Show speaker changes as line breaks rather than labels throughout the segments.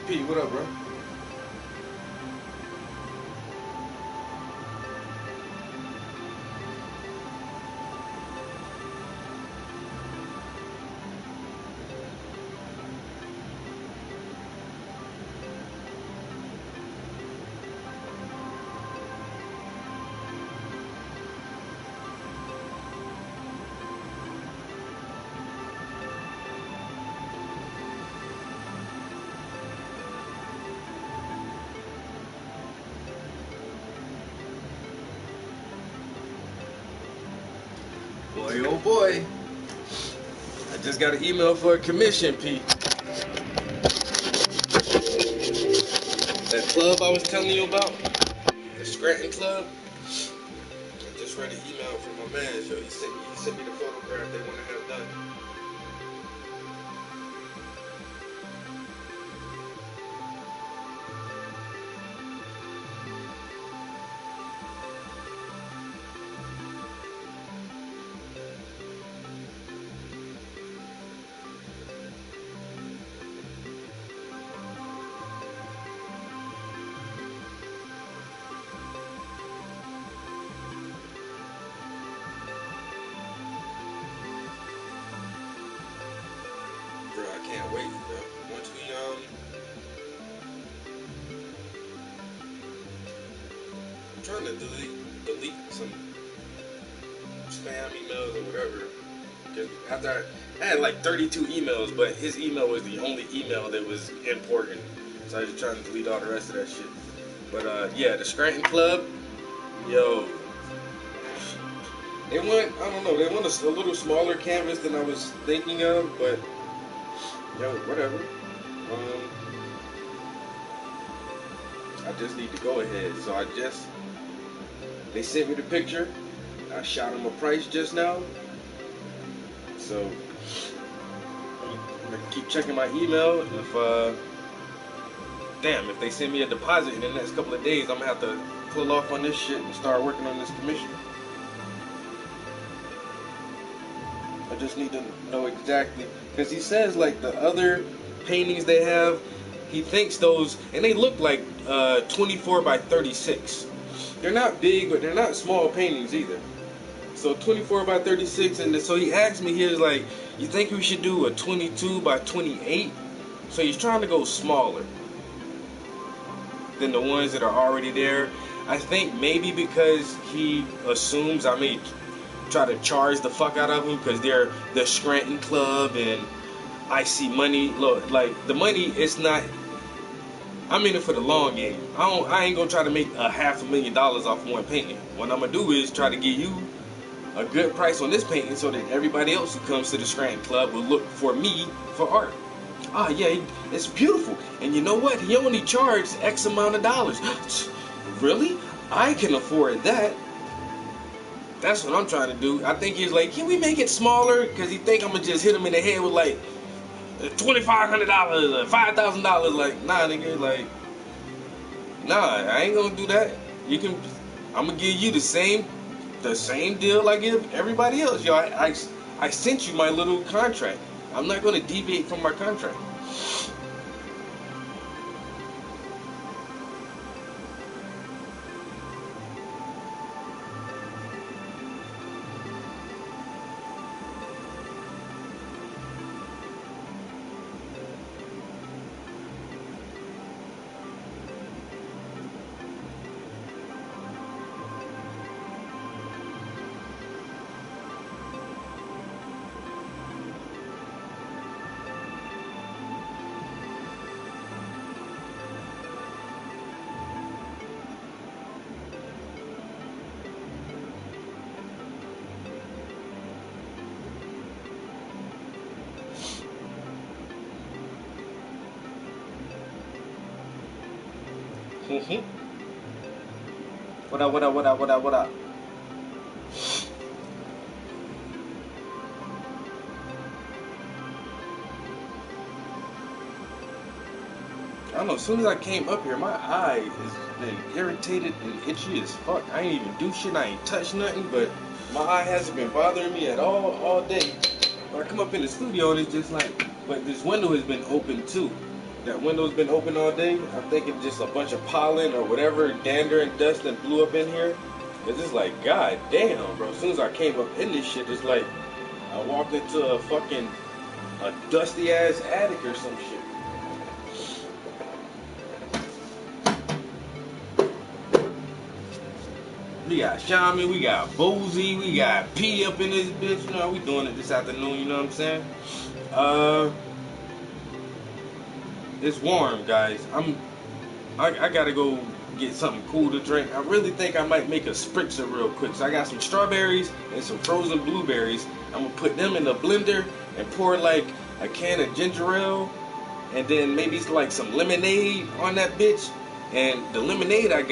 Pete, what up, bro? Boy, oh boy. I just got an email for a commission, Pete. That club I was telling you about, the Scranton Club. I just read an email from my man. So he sent me the photograph they want to have done. Bro, I can't wait, bro. Once we I'm trying to delete some spam emails or whatever. Because after I had like 32 emails, but his email was the only email that was important. So I was just trying to delete all the rest of that shit. But yeah, the Scranton Club, yo, they want, I don't know, they want a little smaller canvas than I was thinking of, but yo, whatever. I just need to go ahead. So they sent me the picture. I shot them a price just now. So I'm gonna keep checking my email. If they send me a deposit in the next couple of days, I'm gonna have to pull off on this shit and start working on this commission. I just need to know exactly, because he says like the other paintings they have, he thinks those, and they look like 24 by 36. They're not big, but they're not small paintings either. So 24 by 36, and so he asked me, he was like, you think we should do a 22 by 28? So he's trying to go smaller than the ones that are already there. I think maybe because he assumes I may try to charge the fuck out of them because they're the Scranton Club and I see money. Look, like the money, it's not. I'm in it for the long game. I ain't gonna try to make $500,000 off one painting. What I'm gonna do is try to give you a good price on this painting so that everybody else who comes to the Scranton Club will look for me for art. Ah, yeah, it's beautiful. And you know what? He only charged X amount of dollars. Really? I can afford that. That's what I'm trying to do. I think he's like, can we make it smaller? Because he think I'm going to just hit him in the head with like $2,500, $5,000. Like, nah, nigga, like, nah, I ain't going to do that. I'm going to give you the same deal I give everybody else. Yo, I sent you my little contract. I'm not going to deviate from my contract. What up, what up, what up, what up, what up? I don't know, as soon as I came up here, my eye has been irritated and itchy as fuck. I ain't even do shit, I ain't touched nothing, but my eye hasn't been bothering me at all day. When I come up in the studio, and it's just like, but this window has been open too. That window's been open all day. I think it's just a bunch of pollen or whatever, dander and dust that blew up in here. It's just like, god damn, bro. As soon as I came up in this shit, it's like I walked into a dusty ass attic or some shit. We got Shaman, we got Boozy, we got P up in this bitch. You know, we doing it this afternoon, you know what I'm saying? It's warm, guys. I gotta go get something cool to drink. I really think I might make a spritzer real quick. So I got some strawberries and some frozen blueberries. I'm gonna put them in the blender and pour like a can of ginger ale, and then maybe like some lemonade on that bitch. And the lemonade I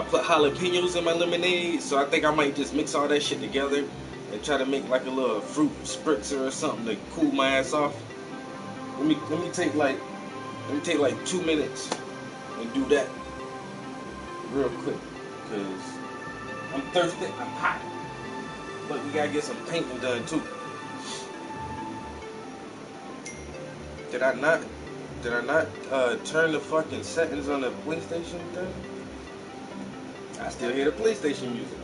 put jalapenos in my lemonade, so I think I might just mix all that shit together and try to make like a little fruit spritzer or something to cool my ass off. Let me take like 2 minutes and do that real quick, cause I'm thirsty, I'm hot, but we gotta get some painting done too. Did I not turn the fucking settings on the PlayStation thing? I still hear the PlayStation music.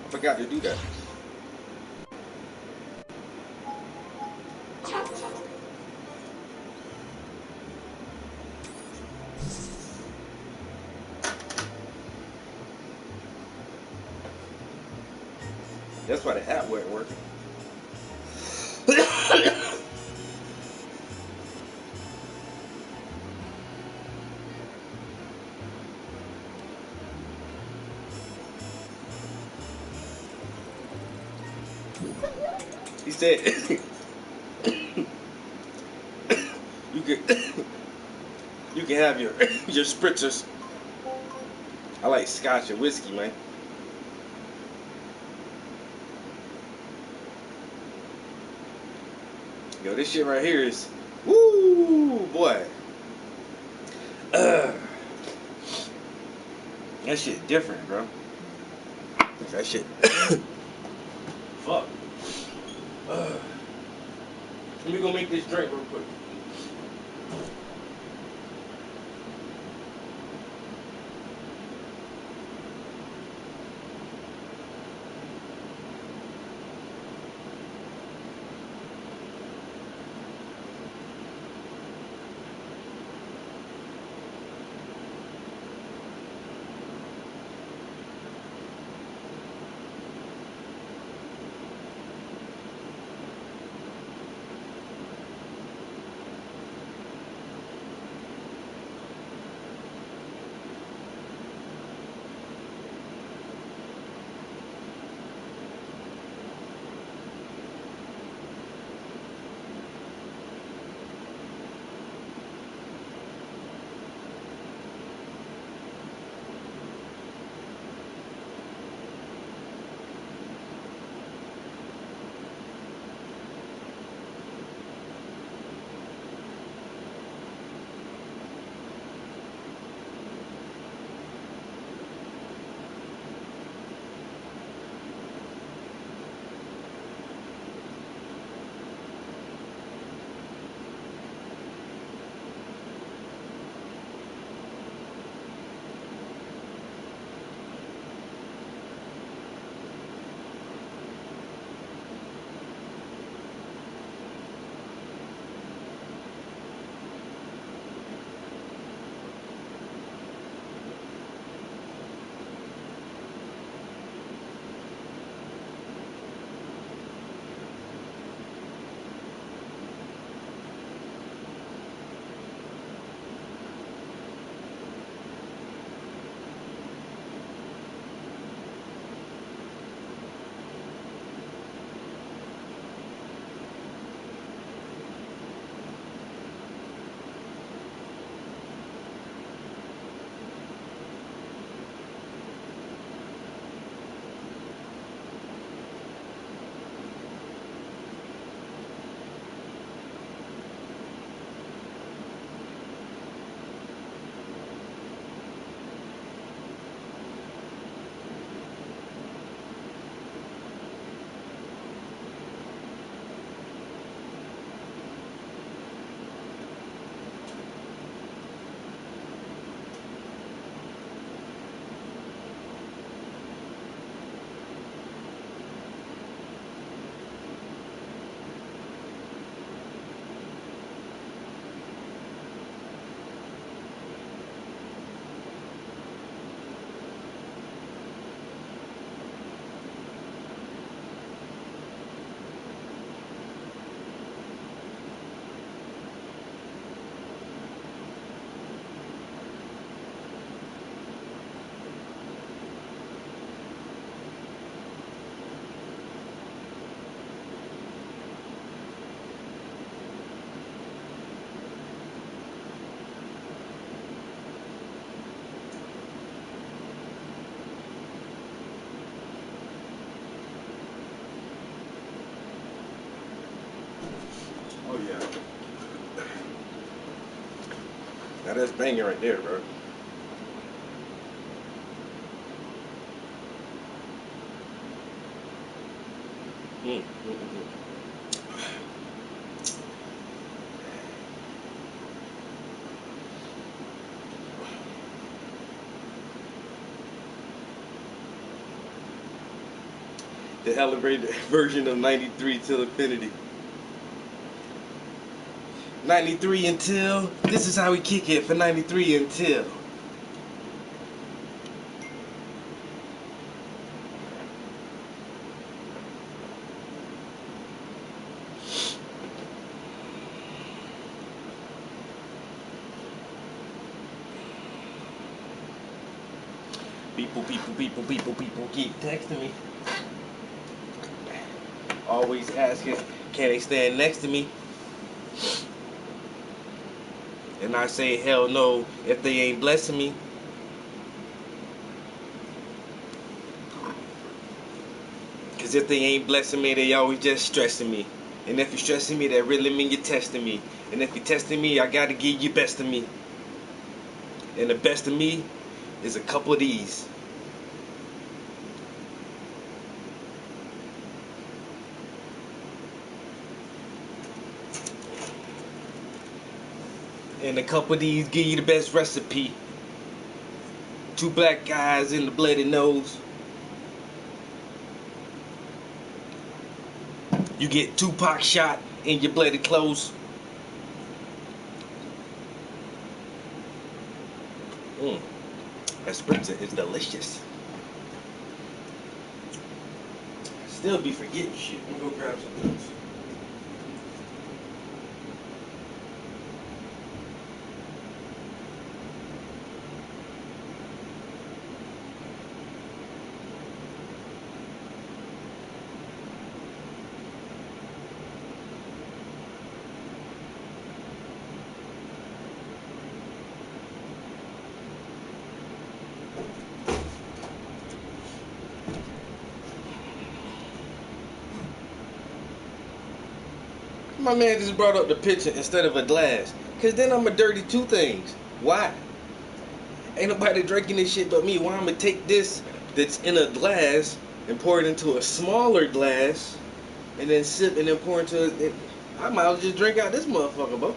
I forgot to do that. That's why the app wasn't working. He said you can have your your spritzers. I like scotch and whiskey, man. Yo, this shit right here is woo boy. That shit different, bro. That shit. Fuck. Let me go make this drink real quick. yeah. Now that's banging right there, bro. The elevated version of 93 till infinity. 93 until. This is how we kick it for 93 until. People keep texting me. Always asking, can they stand next to me? And I say, hell no, if they ain't blessing me. Because if they ain't blessing me, they always just stressing me. And if you're stressing me, that really mean you're testing me. And if you're testing me, I gotta give you best of me. And the best of me is a couple of these. And a couple of these give you the best recipe. 2 black guys in the bloody nose. You get Tupac shot in your bloody clothes. That spritzer is delicious. Still be forgetting shit. I'm gonna go grab some of those. My man just brought up the pitcher instead of a glass. Cause then I'ma dirty 2 things. Why? Ain't nobody drinking this shit but me. Why I'ma take this that's in a glass and pour it into a smaller glass and then sip and then pour into it. I might as well just drink out this motherfucker, bro.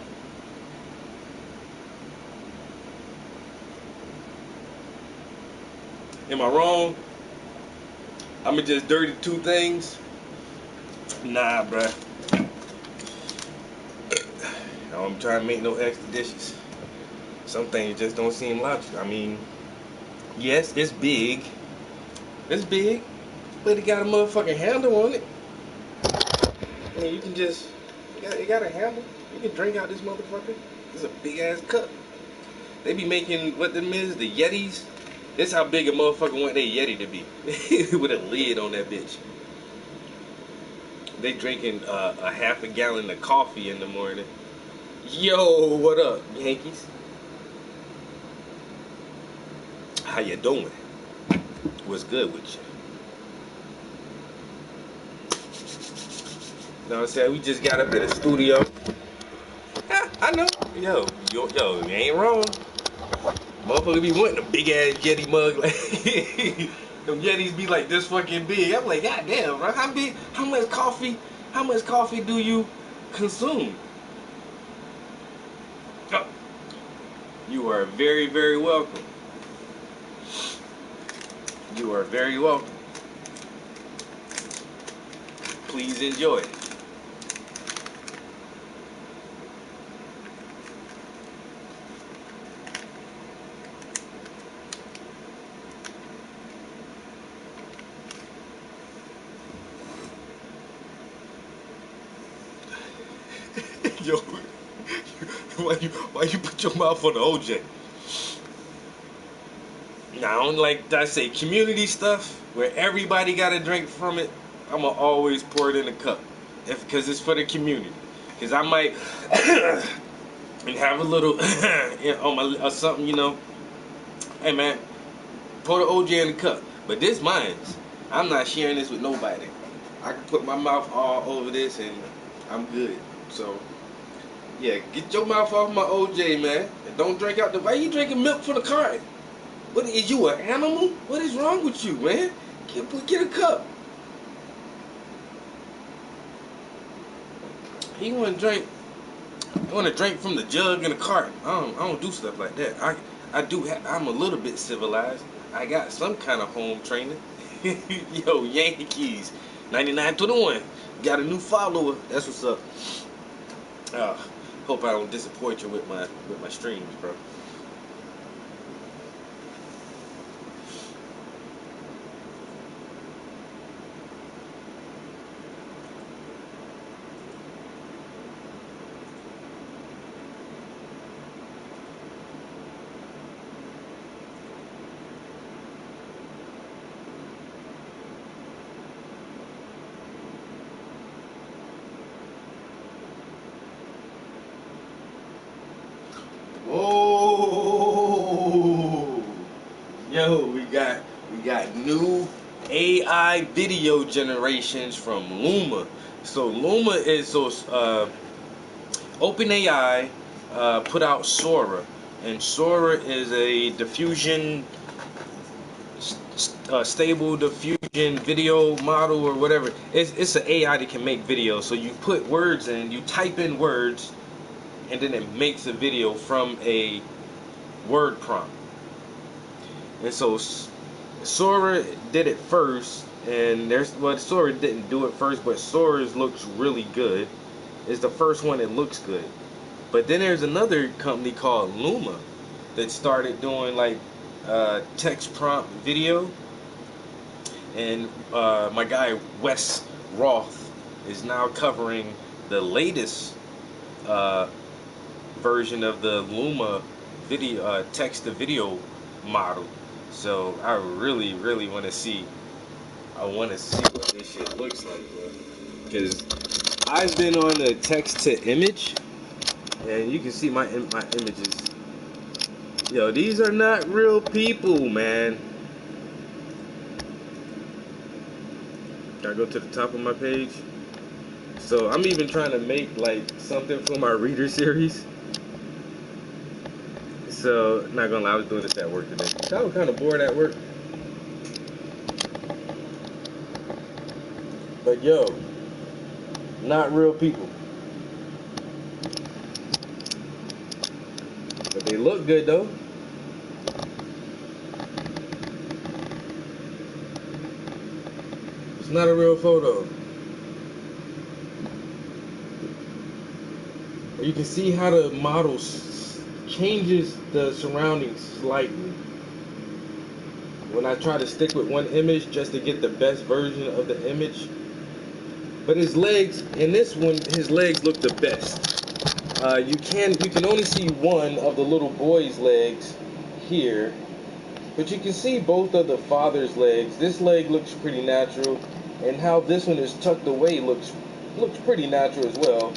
Am I wrong? I'ma just dirty 2 things? Nah, bruh. I'm trying to make no extra dishes. Some things just don't seem logical. I mean, yes, it's big. It's big, but it got a motherfucking handle on it. I mean, you can just, it got a handle. You can drink out this motherfucker. It's a big ass cup. They be making, what them is, the Yetis. This how big a motherfucker want their Yeti to be. With a lid on that bitch. They drinking a half a gallon of coffee in the morning. Yo, what up, Yankees? How you doing? What's good with you? You know what I'm saying? We just got up in the studio. Yeah, I know. Yo, you ain't wrong. Motherfucker be wanting a big ass Yeti mug. Like, them Yetis be like this fucking big. I'm like, God damn, bro. How big? How much coffee do you consume? You are very, very welcome. You are very welcome. Please enjoy it. Yo, why you put your mouth on the OJ? Now, I don't like that. I say community stuff where everybody got to drink from it. I'ma always pour it in a cup, because it's for the community. Because I might have a little on my or something, you know. Hey man, pour the OJ in the cup. But this mine's. I'm not sharing this with nobody. I can put my mouth all over this and I'm good. So Yeah, get your mouth off my OJ, man. And don't drink out the. Why you drinking milk from the carton? What is you, an animal? What is wrong with you, man? Get a cup. He want to drink. I want to drink from the jug in the carton. I don't do stuff like that. I do. I'm a little bit civilized. I got some kind of home training. Yo, Yankees, 99-21. Got a new follower. That's what's up. Hope I don't disappoint you with my streams, bro. Whoa! Yo, we got new AI video generations from Luma. So Luma is OpenAI put out Sora, and Sora is a diffusion stable diffusion video model or whatever. It's an AI that can make videos. So you put words in, you type in words, and then it makes a video from a word prompt. And so Sora did it first, and Sora didn't do it first, but Sora's looks really good. It's the first one that looks good. But then there's another company called Luma that started doing like text prompt video, and my guy Wes Roth is now covering the latest version of the Luma video text to video model. So I really want to see. I want to see what this shit looks like, bro. Because I've been on the text to image, and you can see my images. Yo, these are not real people, man. Gotta go to the top of my page. So I'm even trying to make like something for my reader series. So, not gonna lie, I was doing this at work today. I was kind of bored at work. But yo, not real people. But they look good though. It's not a real photo. You can see how the model changes the surroundings slightly. When I try to stick with one image just to get the best version of the image. But his legs, in this one, his legs look the best. You can only see one of the little boy's legs here, but you can see both of the father's legs. This leg looks pretty natural, and how this one is tucked away looks pretty natural as well.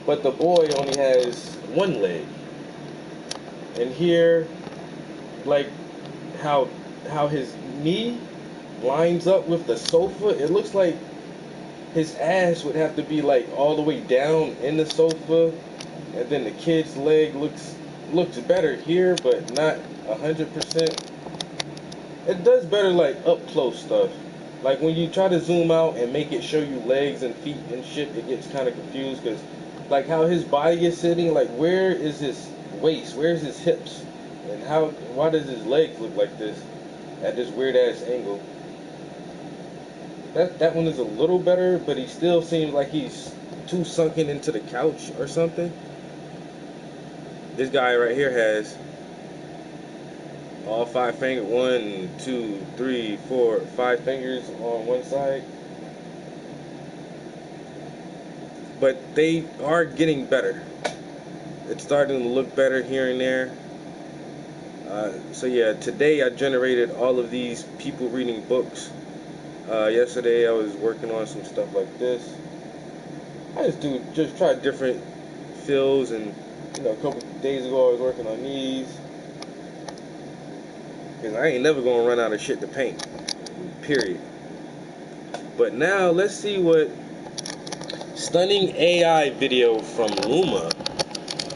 But the boy only has one leg. And here, like how his knee lines up with the sofa, it looks like his ass would have to be like all the way down in the sofa, and then the kid's leg looks better here, but not 100%. It does better like up close stuff. Like when you try to zoom out and make it show you legs and feet and shit, it gets kind of confused because like how his body is sitting, like where is his waist, where's his hips, and why does his legs look like this at this weird ass angle? That one is a little better, but he still seems like he's too sunken into the couch or something. This guy right here has all 5 fingers, 1, 2, 3, 4, 5 fingers on one side. But they are getting better. It's starting to look better here and there. So yeah, today I generated all of these people reading books. Yesterday I was working on some stuff like this. I just try different fills, and a couple days ago I was working on these. Because I ain't never gonna run out of shit to paint. Period. But now let's see what stunning AI video from Luma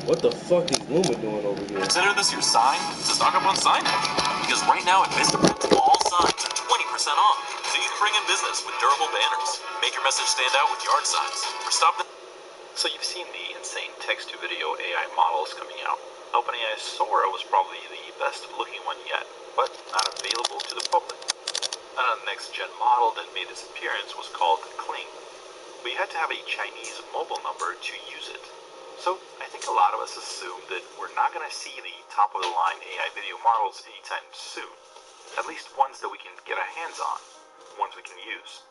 What the fuck is Luma doing over here?
Consider this your sign to stock up on signage. Because right now at Vistaprint, all signs are 20% off. So you can bring in business with durable banners, make your message stand out with yard signs, or stop the... So you've seen the insane text-to-video AI models coming out. OpenAI Sora was probably the best looking one yet, but not available to the public. Another next-gen model that made its appearance was called Kling, but you had to have a Chinese mobile number to use it. So I think a lot of us assume that we're not going to see the top-of-the-line AI video models anytime soon. At least ones that we can get our hands on, ones we can use.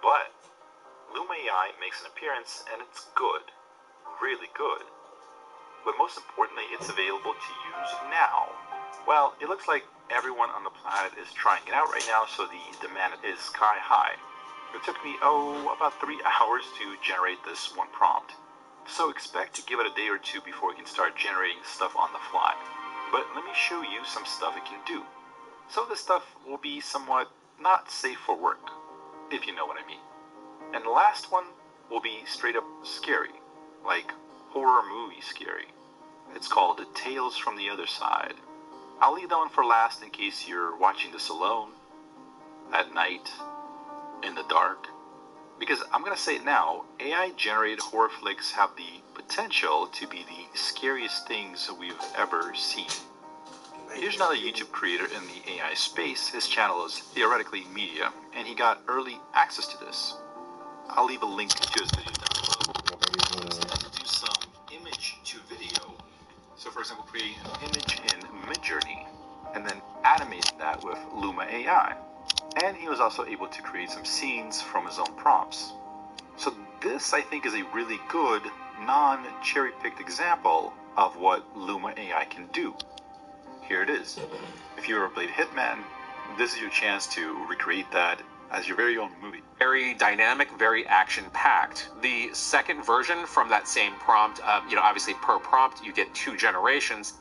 But Luma AI makes an appearance and it's good, really good. But most importantly, it's available to use now. Well, it looks like everyone on the planet is trying it out right now, so the demand is sky high. It took me, about 3 hours to generate this one prompt. So expect to give it a day or two before we can start generating stuff on the fly. But let me show you some stuff it can do. So this stuff will be somewhat not safe for work, if you know what I mean. And the last one will be straight up scary, like horror movie scary. It's called Tales from the Other Side. I'll leave that one for last in case you're watching this alone, at night, in the dark. Because I'm going to say it now, AI-generated horror flicks have the potential to be the scariest things we've ever seen. Here's another YouTube creator in the AI space. His channel is Theoretically Media, and he got early access to this. I'll leave a link to his video down below. He had to do some image to video. So for example, creating an image in Midjourney, and then animating that with Luma AI. And he was also able to create some scenes from his own prompts. So this, I think, is a really good, non-cherry-picked example of what Luma AI can do. Here it is. If you ever played Hitman, this is your chance to recreate that as your very own movie.
Very dynamic, very action-packed. The second version from that same prompt, obviously per prompt you get 2 generations,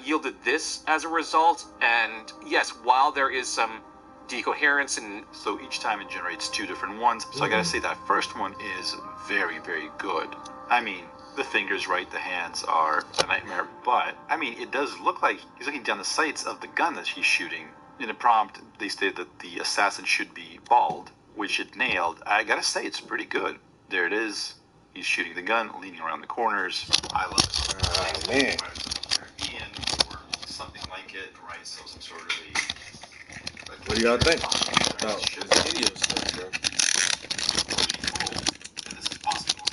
yielded this as a result. And yes, while there is some decoherence, and
so each time it generates 2 different ones. So I gotta say that first one is very, very good. I mean, the fingers right, the hands are a nightmare, but I mean, it does look like he's looking down the sights of the gun that he's shooting. In the prompt, they stated that the assassin should be bald, which it nailed. I gotta say, it's pretty good. There it is. He's shooting the gun, leaning around the corners. I love it.
Oh, man.
Caribbean or something like it, right? So some sort of a...
What do y'all think about this video stuff, bro?
And this is possible.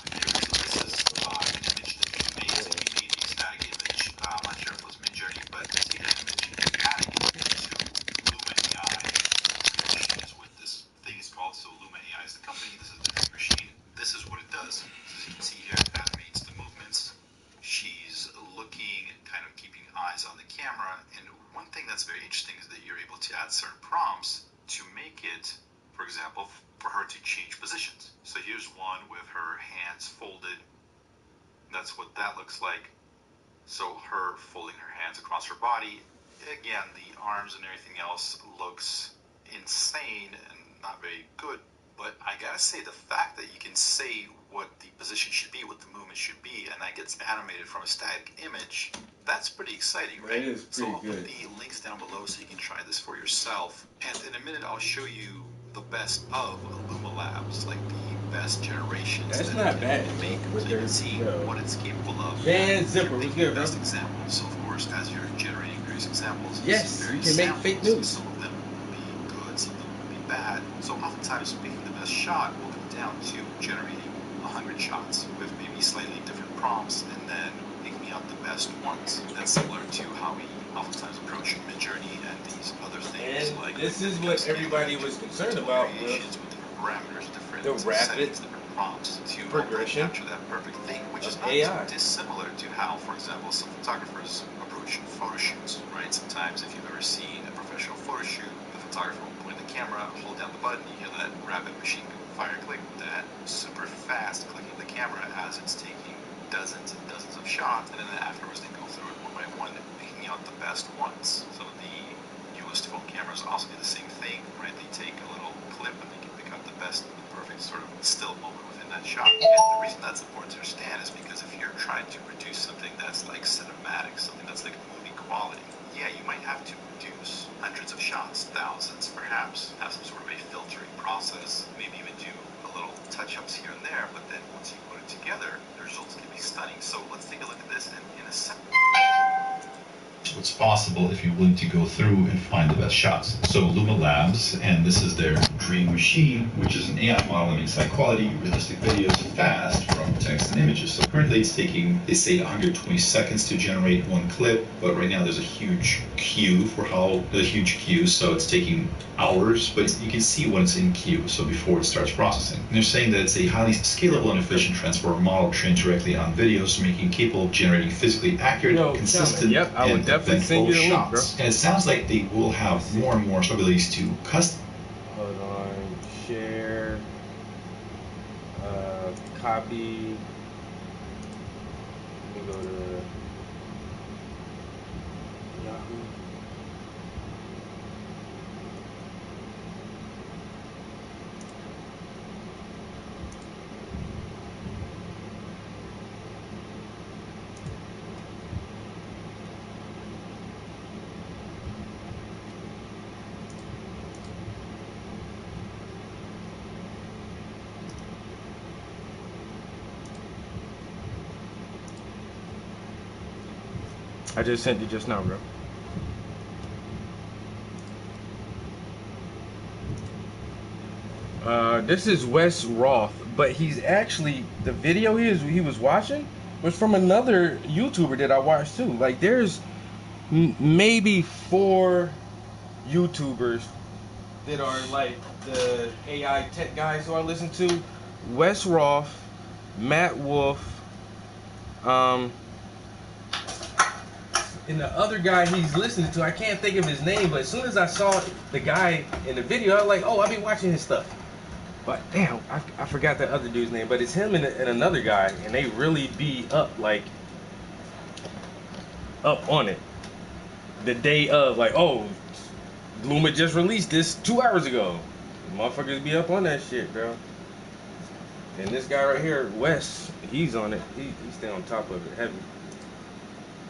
So this is an image that he made. So he made a static image. I'm not sure if it was Midjourney, but see that image, adding it into Luma AI, which is what this thing is called. So Luma AI is the company. This is the machine. This is what it does. So as you can see here, it animates the movements. She's looking, kind of keeping eyes on the camera. And one thing that's very interesting is that you're able to add certain prompts to make it, for example, for her to change positions. So here's one with her hands folded. That's what that looks like. So her folding her hands across her body. Again, the arms and everything else looks insane and not very good. But I gotta say, the fact that you can say what the position should be, what the movement should be, and that gets animated from a static image, that's pretty exciting, right?
That is pretty
so I'll
good.
put the links down below so you can try this for yourself. And in a minute, I'll show you the best of Luma Labs, like the best generations.
That's
that
not bad.
Make, so you can see what it's capable of.
Van Zipper, what's good, bro?
Best examples. So of course, as you're generating various examples,
yes, you can make fake news.
Some of them will be good, some of them will be bad. So oftentimes, picking the best shot will come down to generating 100 shots with maybe slightly different prompts, and then picking out the best ones. That's similar to how we oftentimes approach Midjourney and these other things.
And
like
this is what everybody was concerned about with
different parameters, different
the rapid
settings, different prompts to
progression
capture that perfect thing, which is
of
not
AI.
too dissimilar to how, for example, some photographers approach photo shoots, right? Sometimes if you've ever seen a professional photo shoot, the photographer will point the camera, hold down the button, you hear that rapid machine gun fire click, that super fast clicking of the camera as it's taking dozens and dozens of shots, and then afterwards they go through it one by one, picking out the best ones. Some of the newest phone cameras also do the same thing, right? They take a little clip and they can pick out the best, the perfect
sort of still moment within that shot. And the reason that's important to understand is because if you're trying to produce something that's like cinematic, something that's like movie quality, yeah, you might have to reduce hundreds of shots, thousands, perhaps have some sort of a filtering process, maybe even do a little touch-ups here and there, but then once you put it together, the results can be stunning. So let's take a look at this in a second. What's possible if you're willing to go through and find the best shots. So Luma Labs, and this is their Dream Machine, which is an AI model that makes high quality, realistic videos fast from text and images. So currently it's taking, they say 120 seconds to generate one clip, but right now there's a huge queue so it's taking hours, but you can see when it's in queue, so before it starts processing. And they're saying that it's a highly scalable and efficient transformer model trained directly on videos, making it capable of generating physically accurate, consistent, and eventful shots. And it sounds like they will have more and more abilities to custom.
Hold on, share, copy. Let me go to Yahoo. I just sent you just now, bro. This is Wes Roth, but he's actually, the video he was watching was from another YouTuber that I watched too. Like there's maybe 4 YouTubers that are like the AI tech guys who I listen to. Wes Roth, Matt Wolf, and the other guy he's listening to, I can't think of his name, but as soon as I saw the guy in the video, I was like, oh, I've been watching his stuff. But damn, I forgot that other dude's name, but it's him and another guy, and they really be up on it. The day of, like, oh, Luma just released this 2 hours ago. Motherfuckers be up on that shit, bro. And this guy right here, Wes, he's on it. He's stay on top of it heavy.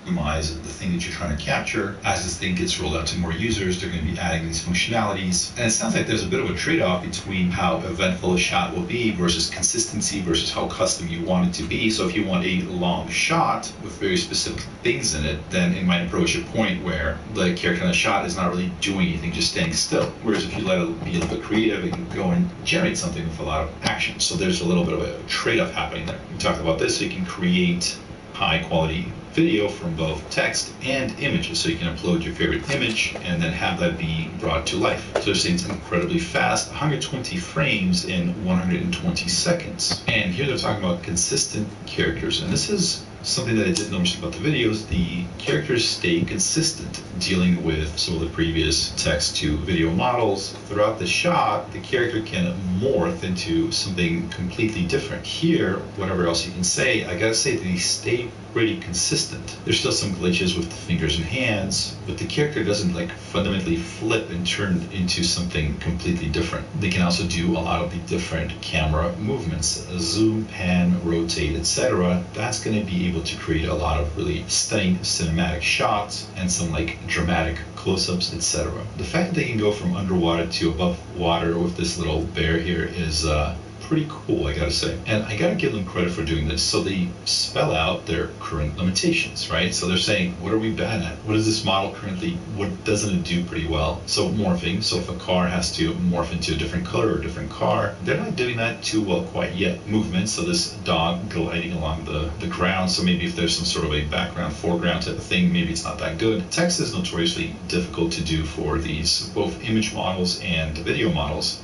Optimize the thing that you're trying to capture. As this thing gets rolled out to more users, they're going to be adding these functionalities. And it sounds like there's a bit of a trade-off between how eventful a shot will be versus consistency versus how custom you want it to be. So if you want a long shot with very specific things in it, then it might approach a point where the character in the shot is not really doing anything, just standing still. Whereas if you let it be a little bit creative, it can go and generate something with a lot of action. So there's a little bit of a trade-off happening there. We talked about this, so you can create high-quality video from both text and images, so you can upload your favorite image and then have that be brought to life. So they're saying it's incredibly fast, 120 frames in 120 seconds. And here they're talking about consistent characters, and this is something that I did notice about the videos. The characters stay consistent, dealing with some of the previous text to video models. Throughout the shot, the character can morph into something completely different. Here, whatever else you can say, I gotta say that they stay pretty consistent. There's still some glitches with the fingers and hands, but the character doesn't like fundamentally flip and turn into something completely different. They can also do a lot of the different camera movements, zoom, pan, rotate, etc. That's going to be able to create a lot of really stunning cinematic shots and some like dramatic close-ups, etc. The fact that they can go from underwater to above water with this little bear here is pretty cool, I gotta say. And I gotta give them credit for doing this. So they spell out their current limitations, right? So they're saying, what are we bad at? What is this model currently, what doesn't it do pretty well? So morphing, so if a car has to morph into a different color or a different car, they're not doing that too well quite yet. Movement, so this dog gliding along the ground, so maybe if there's some sort of a background, foreground type of thing, maybe it's not that good. Text is notoriously difficult to do for these, both image models and video models.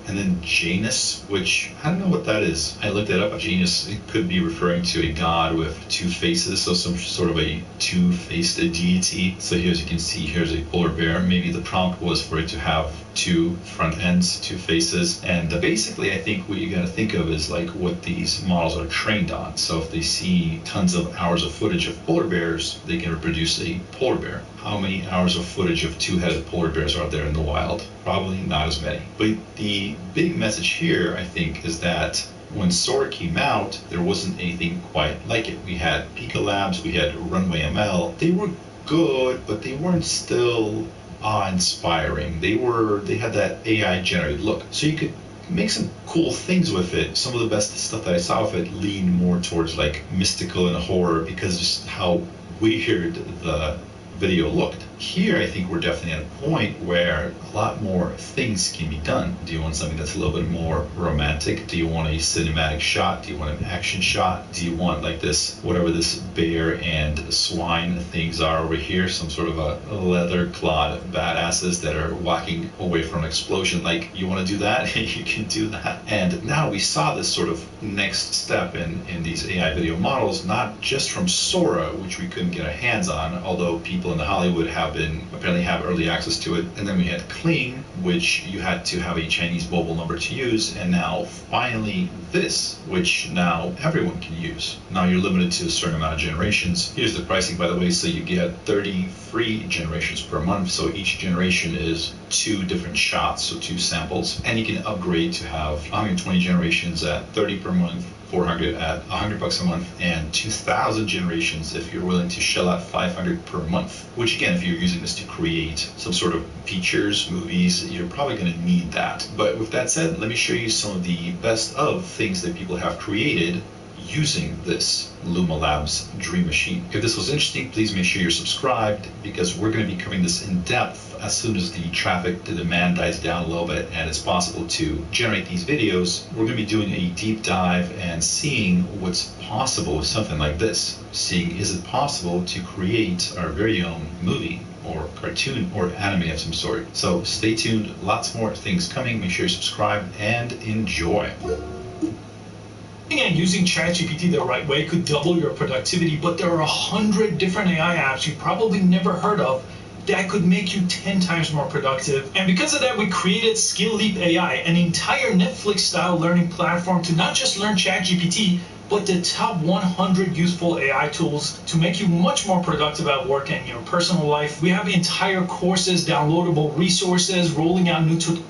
And then Janus, which I don't know what that is. I looked it up. Janus, it could be referring to a god with two faces, so some sort of a two-faced deity. So here, as you can see, here's a polar bear. Maybe the prompt was for it to have two front ends, two faces. And basically, I think what you got to think of is like what these models are trained on. So if they see tons of hours of footage of polar bears, they can reproduce a polar bear. how many hours of footage of two-headed polar bears are there in the wild? Probably not as many. But the big message here, I think, is that when Sora came out, there wasn't anything quite like it. We had Pika Labs, we had Runway ML. They were good, but they weren't still awe-inspiring. They had that AI-generated look. So you could make some cool things with it. Some of the best stuff that I saw of it leaned more towards like mystical and horror because just how weird the video looked. Here, I think we're definitely at a point where a lot more things can be done. Do you want something that's a little bit more romantic? Do you want a cinematic shot? Do you want an action shot? Do you want like this, whatever this bear and swine things are over here, some sort of a leather-clawed badasses that are walking away from an explosion? Like, you want to do that? You can do that. And now we saw this sort of next step in these AI video models, not just from Sora, which we couldn't get our hands on, although people in Hollywood apparently have early access to it. And then we had Kling, which you had to have a Chinese mobile number to use, and now finally this, which now everyone can use. Now you're limited to a certain amount of generations. Here's the pricing, by the way, so you get 30 free generations per month, so each generation is 2 different shots, so 2 samples, and you can upgrade to have 120 generations at 30 per month, 400 at $100 a month, and 2,000 generations if you're willing to shell out 500 per month. Which again, if you're using this to create some sort of features, movies, you're probably going to need that. But with that said, let me show you some of the best of things that people have created using this Luma Labs Dream Machine. If this was interesting, please make sure you're subscribed, because we're going to be covering this in depth as soon as the traffic, the demand dies down a little bit and it's possible to generate these videos. We're going to be doing a deep dive and seeing what's possible with something like this. Seeing, is it possible to create our very own movie or cartoon or anime of some sort? So stay tuned, lots more things coming. Make sure you're subscribed and enjoy.
And using ChatGPT the right way could double your productivity, but there are 100 different AI apps you've probably never heard of that could make you 10 times more productive. And because of that, we created Skill Leap AI, an entire Netflix-style learning platform to not just learn ChatGPT, but the top 100 useful AI tools to make you much more productive at work and your personal life. We have entire courses, downloadable resources, rolling out new tools.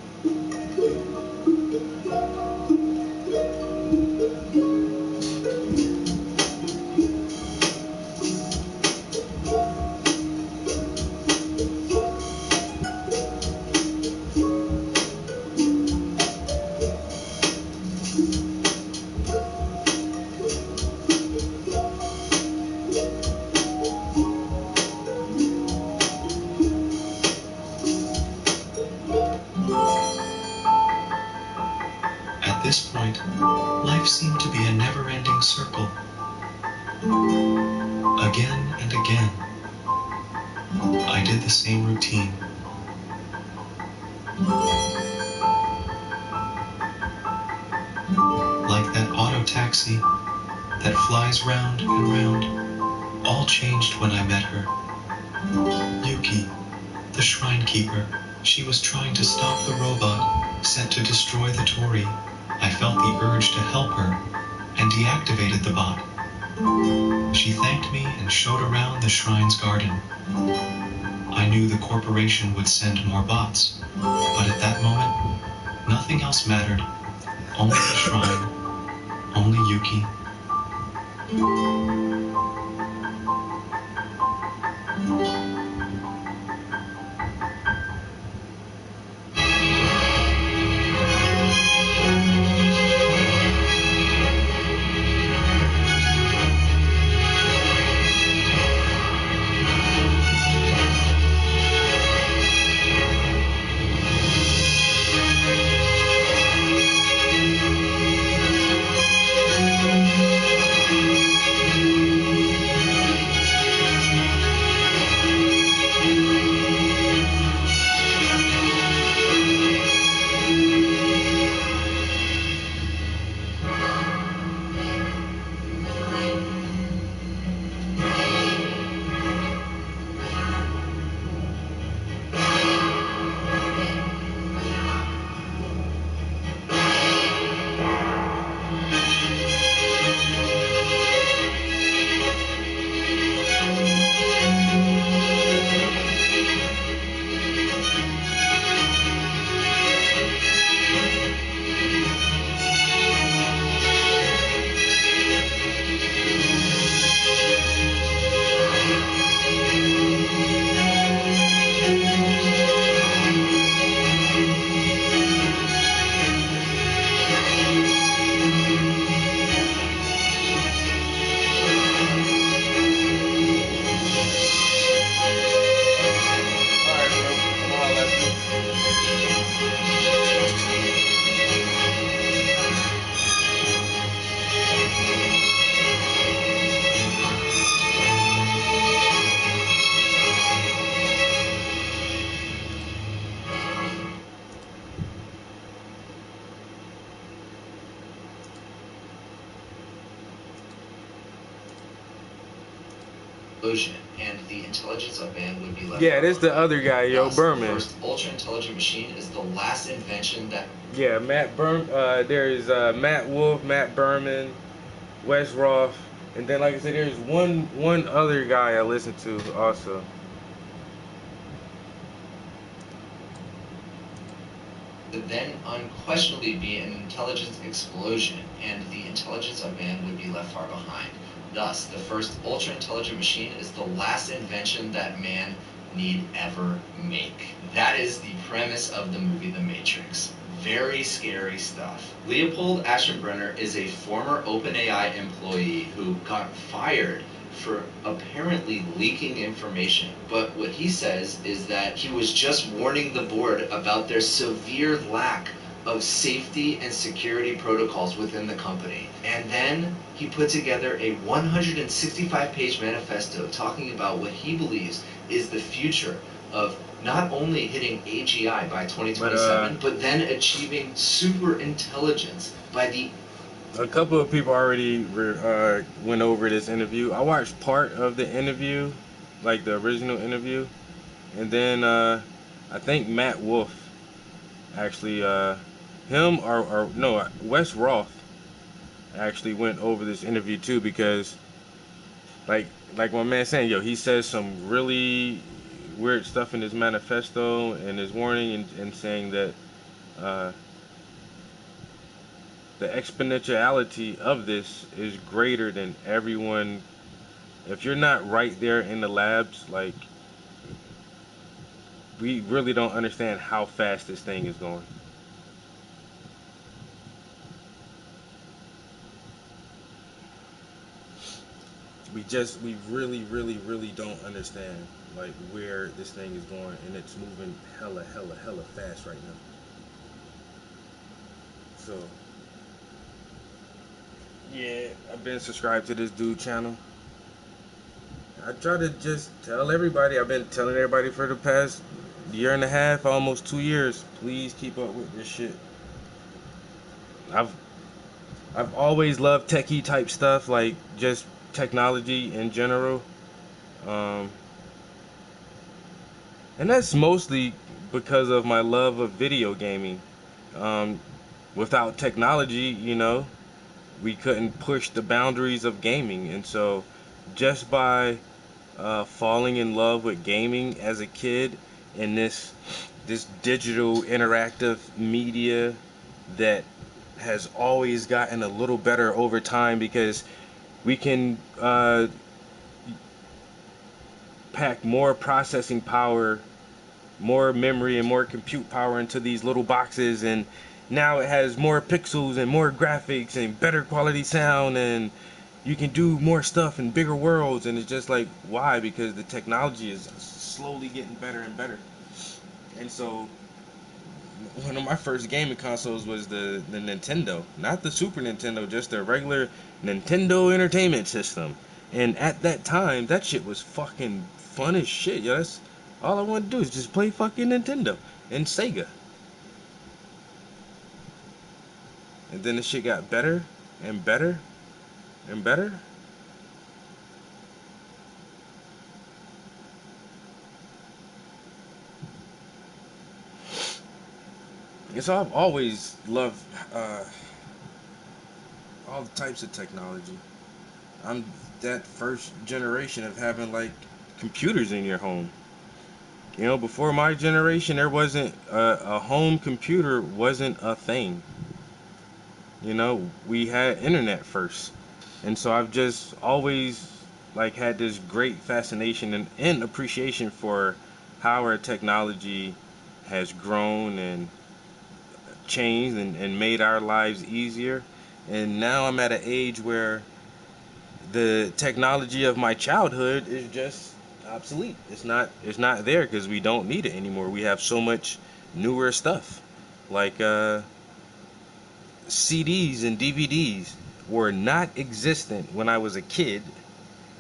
At this point, life seemed to be a never-ending circle. Again and again, I did the same routine. Like that auto taxi that flies round and round. All changed when I met her. Yuki, the shrine keeper. She was trying to stop the robot sent to destroy the Tori. I felt the urge to help her and deactivated the bot. She thanked me and showed around the shrine's garden. I knew the corporation would send more bots, but at that moment, nothing else mattered. Only the shrine, only Yuki.
explosion, and the intelligence of man would be left.
Yeah, this the other guy, yo,
Thus,
Berman.
The first ultra-intelligent machine is the last invention that...
Yeah, there's Matt Wolf, Matt Berman, Wes Roth, and then like I said, there's one other guy I listen to also.
would then unquestionably be an intelligence explosion, and the intelligence of man would be left far behind. Thus, the first ultra-intelligent machine is the last invention that man need ever make. That is the premise of the movie The Matrix. Very scary stuff. Leopold Aschenbrenner is a former OpenAI employee who got fired for apparently leaking information. But what he says is that he was just warning the board about their severe lack of safety and security protocols within the company. And then he put together a 165-page manifesto talking about what he believes is the future of not only hitting AGI by 2027, but then achieving super intelligence by the...
A couple of people already went over this interview. I watched part of the interview, like the original interview, and then I think Matt Wolf actually, Wes Roth actually went over this interview too, because like my man saying, yo, he says some really weird stuff in his manifesto and his warning, and saying that the exponentiality of this is greater than everyone. If you're not right there in the labs, like, we really don't understand how fast this thing is going. We really don't understand, like, where this thing is going, and it's moving hella fast right now. So yeah, I've been subscribed to this dude channel. I try to just tell everybody, I've been telling everybody for the past year and a half, almost 2 years, please keep up with this shit. I've always loved techie type stuff, like just technology in general. And that's mostly because of my love of video gaming. Without technology, we couldn't push the boundaries of gaming, and so just by falling in love with gaming as a kid, in this digital interactive media that has always gotten a little better over time, because we can pack more processing power, more memory, and more compute power into these little boxes, and now it has more pixels and more graphics and better quality sound, and you can do more stuff in bigger worlds. And it's just like, why? Because the technology is slowly getting better and better. And so one of my first gaming consoles was the Nintendo, not the Super Nintendo, just the regular Nintendo Entertainment System. And at that time, that shit was fucking fun as shit. Yo, that's all I wanted to do, is just play fucking Nintendo and Sega. And then the shit got better and better and better. And so I've always loved all the types of technology. I'm that first generation of having, like, computers in your home. Before my generation, there wasn't a home computer wasn't a thing. We had internet first. And so I've just always, like, had this great fascination and appreciation for how our technology has grown and changed and made our lives easier. And now I'm at an age where the technology of my childhood is just obsolete. It's not there, because we don't need it anymore. We have so much newer stuff, like CDs and DVDs were not existent when I was a kid,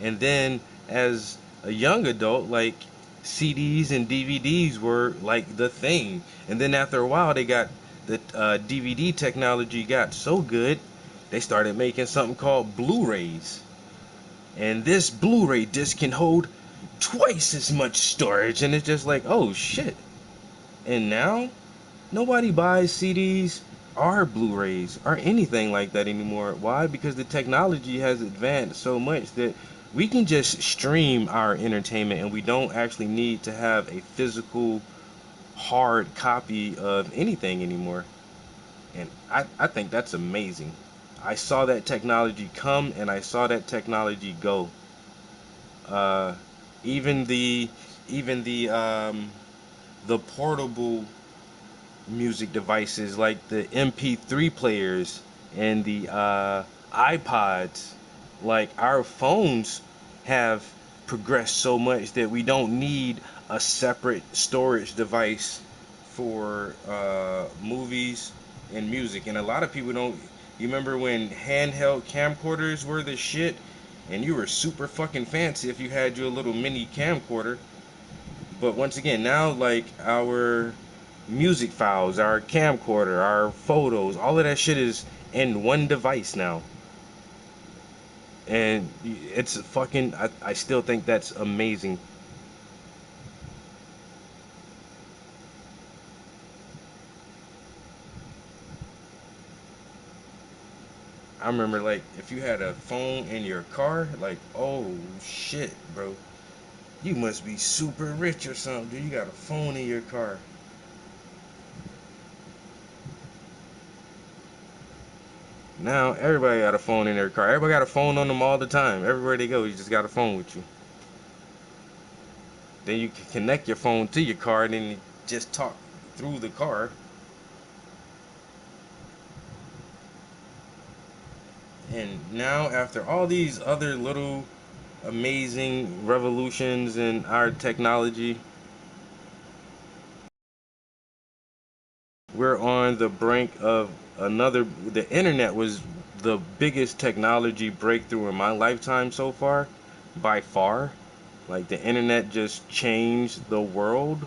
and then as a young adult, like, CDs and DVDs were like the thing. And then after a while, they got the DVD technology got so good, they started making something called Blu-rays. and this Blu-ray disc can hold twice as much storage. And it's just like, oh shit. And now nobody buys CDs or Blu-rays or anything like that anymore. Why? Because the technology has advanced so much that we can just stream our entertainment, and we don't actually need to have a physical hard copy of anything anymore. And I think that's amazing. I saw that technology come and I saw that technology go. Uh, even the portable music devices like the MP3 players and the iPods, like our phones have progressed so much that we don't need a separate storage device for movies and music. And a lot of people don't. You remember when handheld camcorders were the shit, and you were super fucking fancy if you had your little mini camcorder. But once again, now like our music files, our camcorder, our photos, all of that shit is in one device now. And it's fucking, I still think that's amazing. I remember, like, if you had a phone in your car, like, oh shit, bro, you must be super rich or something, dude. You got a phone in your car. Now everybody got a phone in their car. Everybody got a phone on them all the time. Everywhere they go, you just got a phone with you. Then you can connect your phone to your car, and then you just talk through the car. And now, after all these other little amazing revolutions in our technology, we're on the brink of another. The internet was the biggest technology breakthrough in my lifetime so far, by far. Like, the internet just changed the world,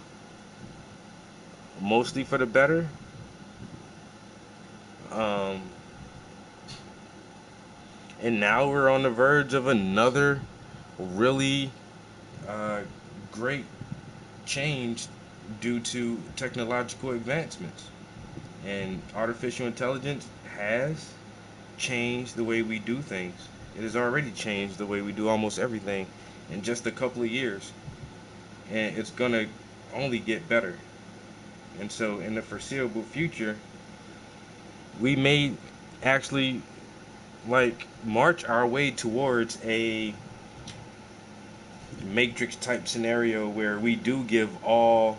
mostly for the better. Um, and now we're on the verge of another really great change due to technological advancements. And artificial intelligence has changed the way we do things. It has already changed the way we do almost everything in just a couple of years. And it's going to only get better. And so in the foreseeable future, we may actually like march our way towards a Matrix type scenario where we do give all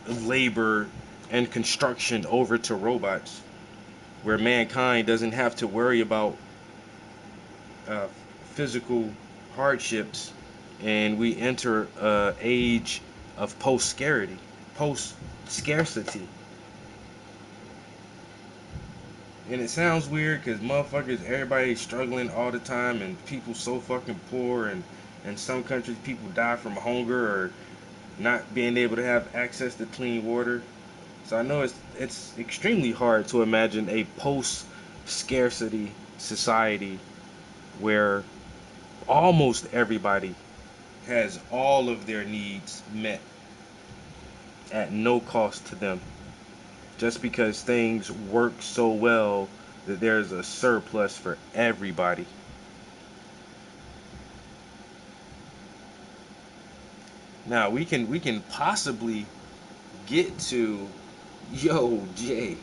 labor and construction over to robots, where mankind doesn't have to worry about physical hardships, and we enter an age of post-scarcity. And it sounds weird because motherfuckers, everybody's struggling all the time, and people so fucking poor, and in some countries people die from hunger or not being able to have access to clean water. So I know it's extremely hard to imagine a post-scarcity society where almost everybody has all of their needs met at no cost to them, just because things work so well that there's a surplus for everybody. Now we can possibly get to Jay.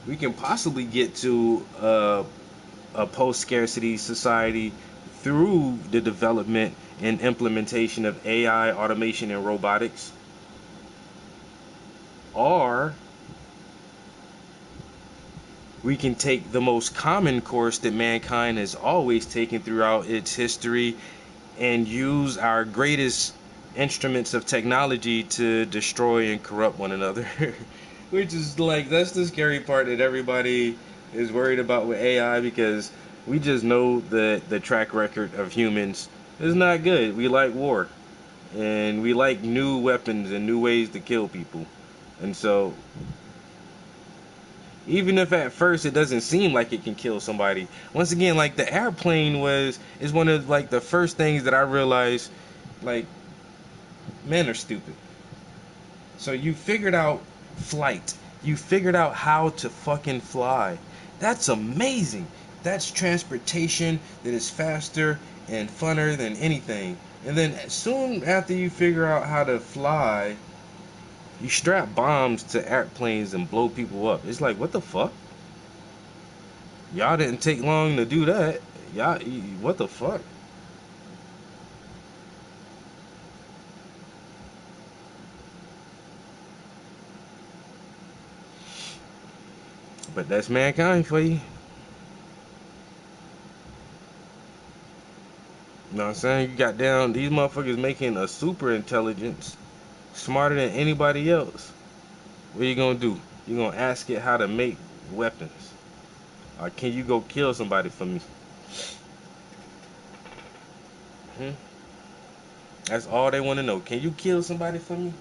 We can possibly get to a post-scarcity society through the development and implementation of AI, automation, and robotics. Or we can take the most common course that mankind has always taken throughout its history and use our greatest instruments of technology to destroy and corrupt one another. Which is like, that's the scary part that everybody is worried about with AI, because we just know that the track record of humans is not good. We like war, and we like new weapons and new ways to kill people. And so Even if at first it doesn't seem like it can kill somebody. Once again, like the airplane is one of like the first things that I realized, like, men are stupid. So you figured out flight. You figured out how to fucking fly. That's amazing. That's transportation that is faster and funner than anything. And then soon after you figure out how to fly, you strap bombs to airplanes and blow people up. It's like, what the fuck? Y'all didn't take long to do that. Y'all, what the fuck? But that's mankind for you. You know what I'm saying? You got down, these motherfuckers making a super intelligence smarter than anybody else. What you gonna do? You gonna ask it how to make weapons? Or can you go kill somebody for me? That's all they want to know. Can you kill somebody for me?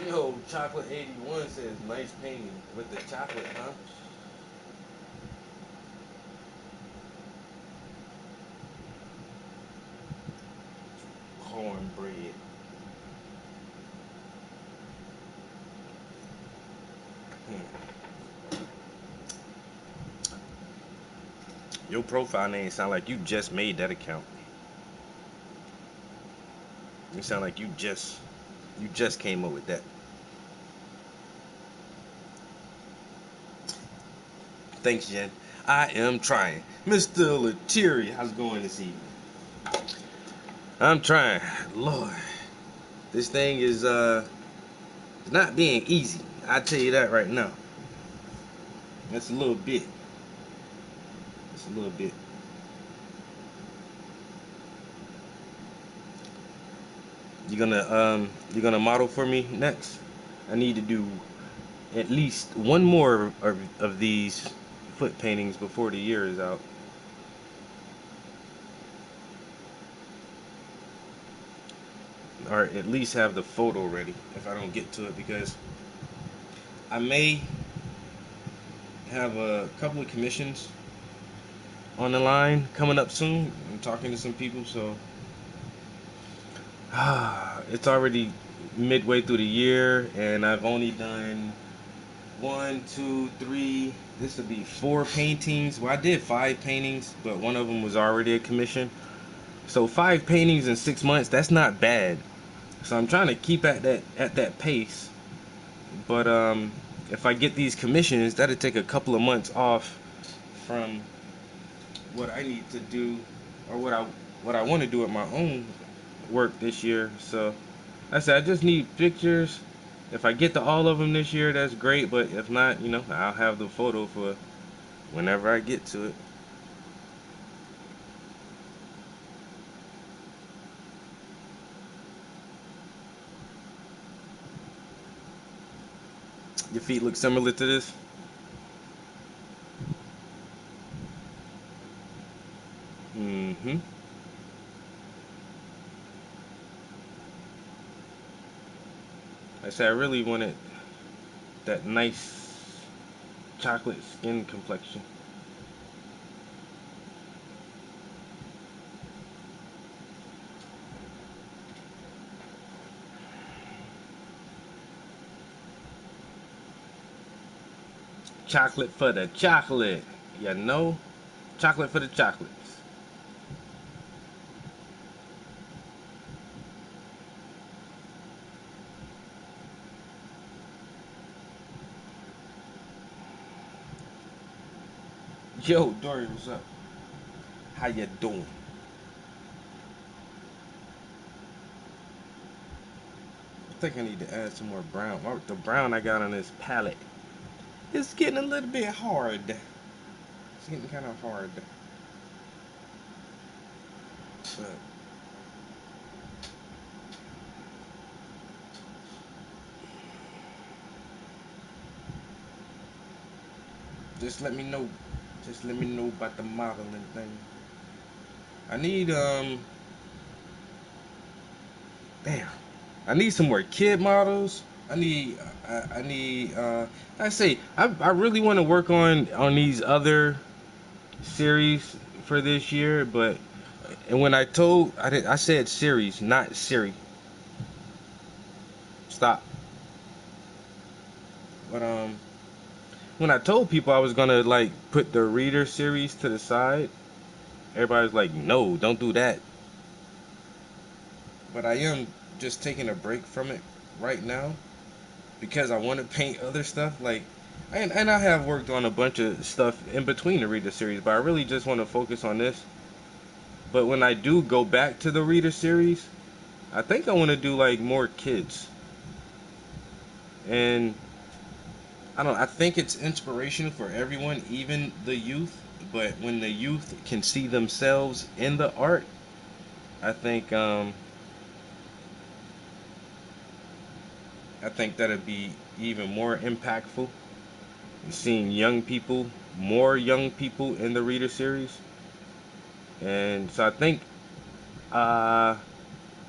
Yo, Chocolate 81 says nice painting with the chocolate, huh? Cornbread. Your profile name sound like you just made that account. You sound like you just came up with that. Thanks, Jen. I am trying. Mr. Lettieri, how's it going this evening? I'm trying. Lord, this thing is not being easy. I tell you that right now. That's a little bit. That's a little bit. You're gonna model for me next? I need to do at least one more of these foot paintings before the year is out. Or at least have the photo ready if I don't get to it, because I may have a couple of commissions on the line coming up soon. I'm talking to some people, so it's already midway through the year and I've only done 1, 2, 3, this would be 4 paintings. Well, I did 5 paintings, but one of them was already a commission. So 5 paintings in 6 months, that's not bad. So I'm trying to keep at that pace. But if I get these commissions, that'll take a couple of months off from what I need to do, or what I want to do with my own work this year. So I said I just need pictures. If I get to all of them this year, that's great. But if not, I'll have the photo for whenever I get to it. Your feet look similar to this? Mm-hmm. I said I really wanted that nice chocolate skin complexion. Chocolate for the chocolate. Chocolate for the chocolates. Yo, Dory, what's up? How you doing? I think I need to add some more brown. The brown I got on this palette, it's getting a little bit hard. It's getting kind of hard. But just let me know. Just let me know about the modeling thing. I need damn. I need some more kid models. I need I say I really want to work on these other series for this year, but and when I said series, not Siri. Stop. But when I told people I was gonna like put the reader series to the side, everybody's like, "No, don't do that." But I am just taking a break from it right now because I want to paint other stuff. Like, and I have worked on a bunch of stuff in between the reader series, but I really just want to focus on this. But when I do go back to the reader series, I think I want to do like more kids. And I think it's inspirational for everyone, even the youth. But when the youth can see themselves in the art, I think that'd be even more impactful. Seeing more young people in the reader series, and so I think uh,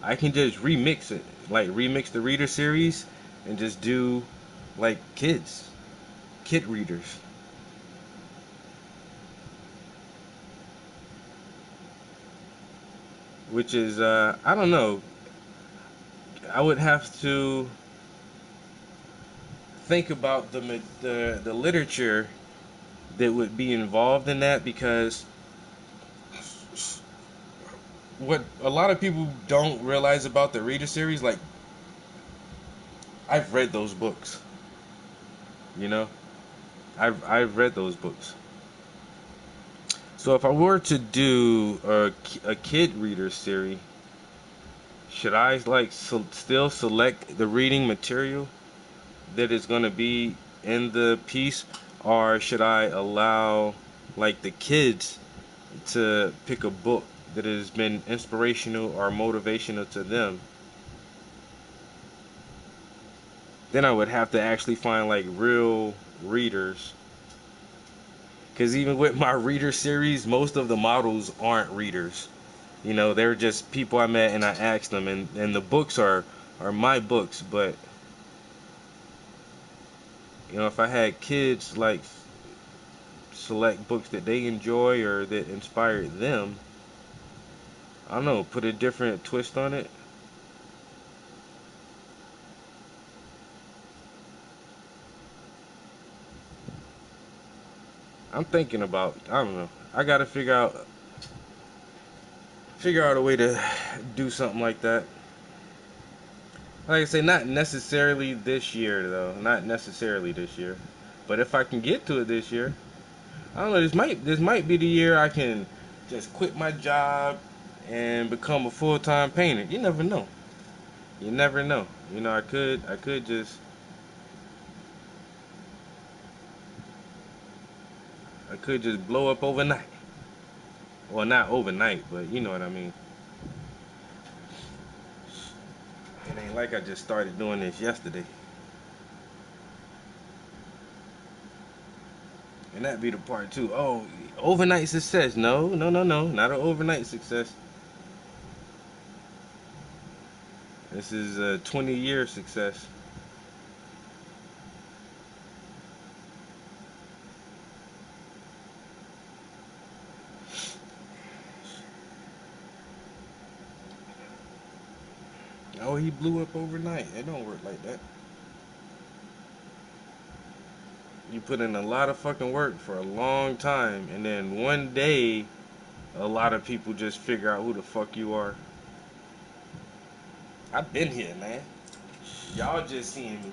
I can just remix it, like remix the reader series, and just do like kid readers. Which is I don't know. I would have to think about the literature that would be involved in that, because what a lot of people don't realize about the reader series, like I've read those books, you know, I've read those books. So if I were to do a kid reader series, should I like still select the reading material that is going to be in the piece, or should I allow like the kids to pick a book that has been inspirational or motivational to them? Then I would have to actually find like real readers, because even with my reader series, most of the models aren't readers. You know, they're just people I met and I asked them, and the books are my books. But you know, if I had kids like select books that they enjoy or that inspired them, I don't know, put a different twist on it. I'm thinking about, I don't know. I gotta figure out a way to do something like that. Like I say, not necessarily this year though. Not necessarily this year. But if I can get to it this year, I don't know, this might be the year I can just quit my job and become a full-time painter. You never know. You never know. You know, I could just blow up overnight. Well, not overnight, but you know what I mean. It ain't like I just started doing this yesterday. And that be the part too. Oh, overnight success. No, no, no, no. Not an overnight success. This is a 20-year success. Oh, he blew up overnight. It don't work like that. You put in a lot of fucking work for a long time, and then one day, a lot of people just figure out who the fuck you are. I've been here, man. Y'all just seeing me.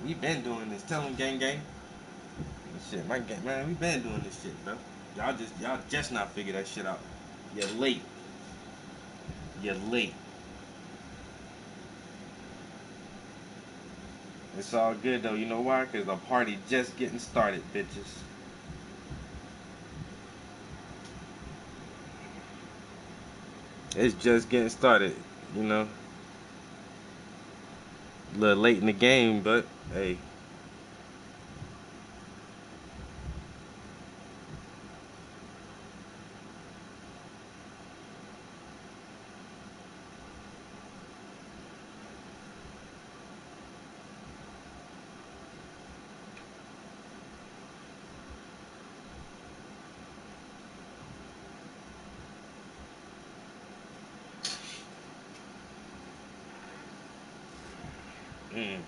We been doing this. Tell them, gang, gang. Shit, my gang, man. We been doing this shit, bro. Y'all just not figure that shit out. You're late. You're late. It's all good though. You know why? Cause the party just getting started, bitches. It's just getting started, you know. A little late in the game, but hey. Mm.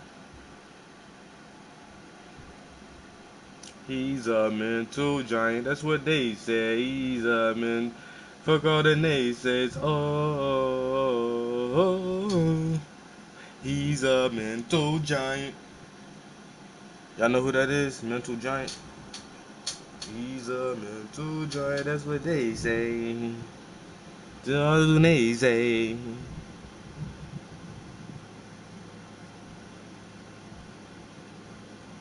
He's a mental giant. That's what they say. He's a man. Fuck all the naysays. Oh, he's a mental giant. Y'all know who that is? Mental giant. He's a mental giant. That's what they say. All the naysay.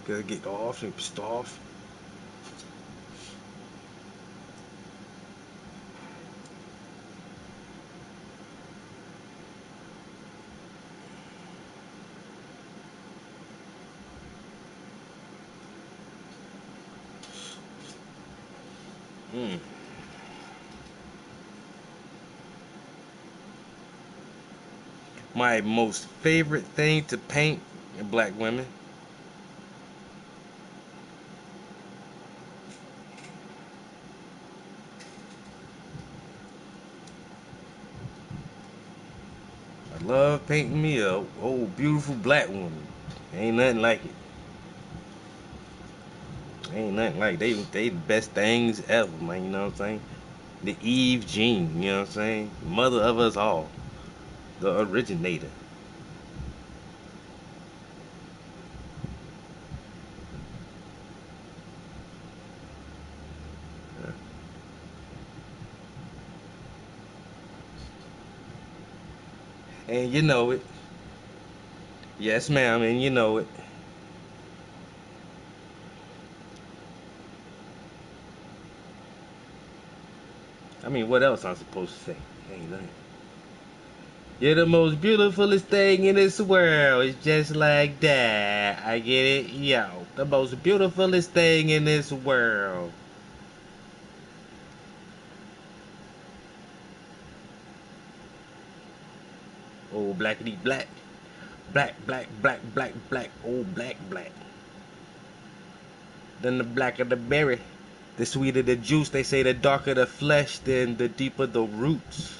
Gotta get off and pissed off. Mm. My most favorite thing to paint are black women. I love painting me a old beautiful black woman. Ain't nothing like it. Ain't nothing like it. They the best things ever, man. You know what I'm saying? The Eve Jean, you know what I'm saying? Mother of us all. The originator. And you know it. Yes, ma'am, and you know it. I mean, what else I'm supposed to say? Ain't nothing. You're the most beautifulest thing in this world. It's just like that. I get it? Yo, the most beautifulest thing in this world. Oh, blackity black. Black, black, black, black, black. Oh, black, black. Then the blacker the berry. The sweeter the juice. They say the darker the flesh, then the deeper the roots.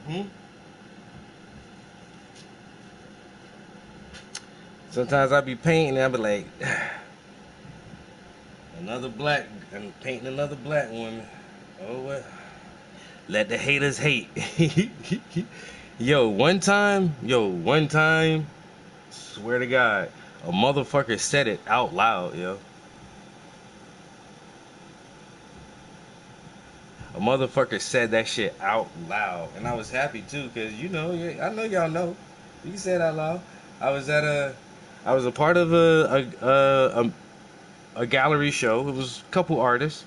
Mm-hmm. Sometimes I be painting and I be like, I'm painting another black woman. Oh well. Let the haters hate. One time, swear to God, a motherfucker said it out loud, yo. A motherfucker said that shit out loud. And I was happy too, cause I know y'all know. You can say it out loud. I was a part of a gallery show. It was a couple artists,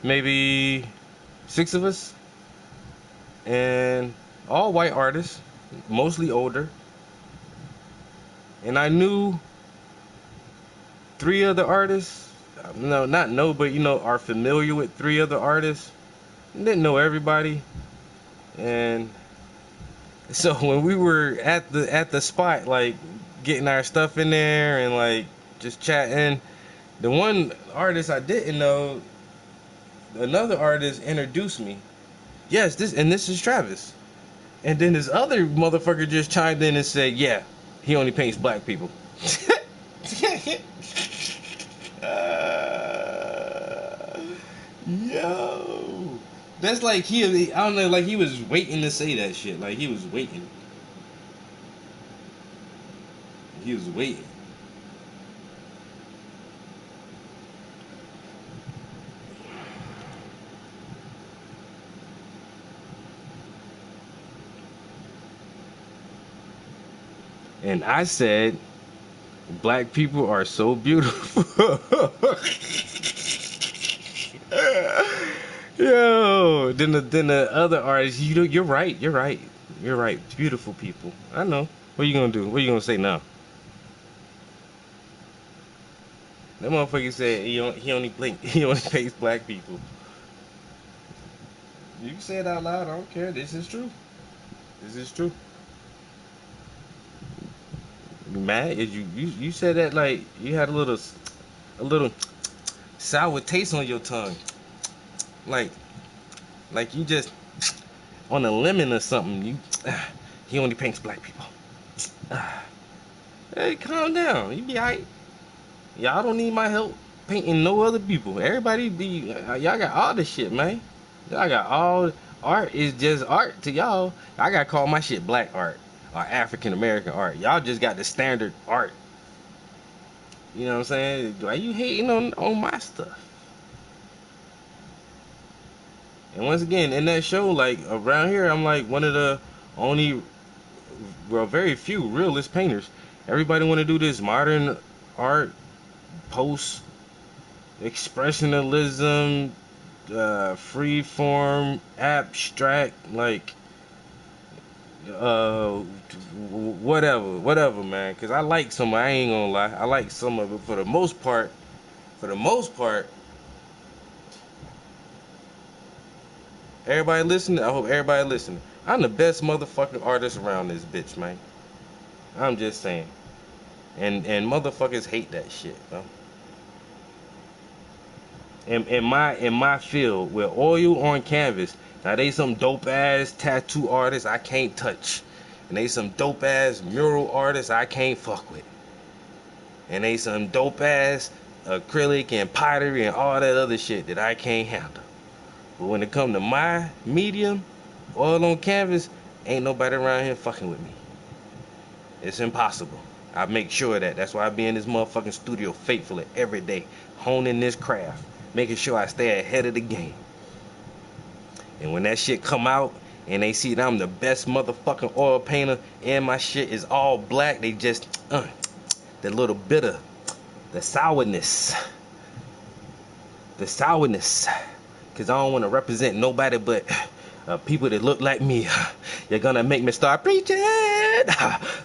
maybe 6 of us, and all white artists, mostly older. And I knew 3 other artists. No, not know, but are familiar with 3 other artists. Didn't know everybody. And so when we were at the spot, like getting our stuff in there and like just chatting, the one artist I didn't know, another artist introduced me. Yes, this is Travis. And then this other motherfucker just chimed in and said, yeah, he only paints black people. Yo. That's like I don't know, like he was waiting to say that shit. Like he was waiting. He was waiting. And I said, black people are so beautiful. Yo, then the other artists, you're right, you're right. Beautiful people. I know. What are you gonna do? What are you gonna say now? That motherfucker said he only pays black people. You can say it out loud. I don't care. This is true. This is true. You mad? You said that like you had a little sour taste on your tongue, like you just on a lemon or something. He only paints black people. Hey, calm down. You be alright. Y'all don't need my help painting no other people. Everybody be y'all got all the shit, man. Y'all got all art is just art to y'all. I gotta call my shit black art or African American art. Y'all just got the standard art. You know what I'm saying? Why you hating on my stuff? And once again, in that show, like around here, I'm like one of the only, well, very few realist painters. Everybody want to do this modern art, post expressionism, free form, abstract, like whatever, man. Cause I like some. I ain't gonna lie. I like some of it. For the most part, everybody listening. I hope everybody listening. I'm the best motherfucking artist around this bitch, man. I'm just saying. And motherfuckers hate that shit, bro. In my field with oil on canvas, now they some dope ass tattoo artists I can't touch, and they some dope ass mural artists I can't fuck with, and they some dope ass acrylic and pottery and all that other shit that I can't handle. But when it come to my medium, oil on canvas, ain't nobody around here fucking with me. It's impossible. I make sure of that. That's why I be in this motherfucking studio faithfully every day, honing this craft, making sure I stay ahead of the game. And when that shit come out and they see that I'm the best motherfucking oil painter and my shit is all black, they just the little bit of the sourness. Cause I don't want to represent nobody but people that look like me. You're gonna make me start preaching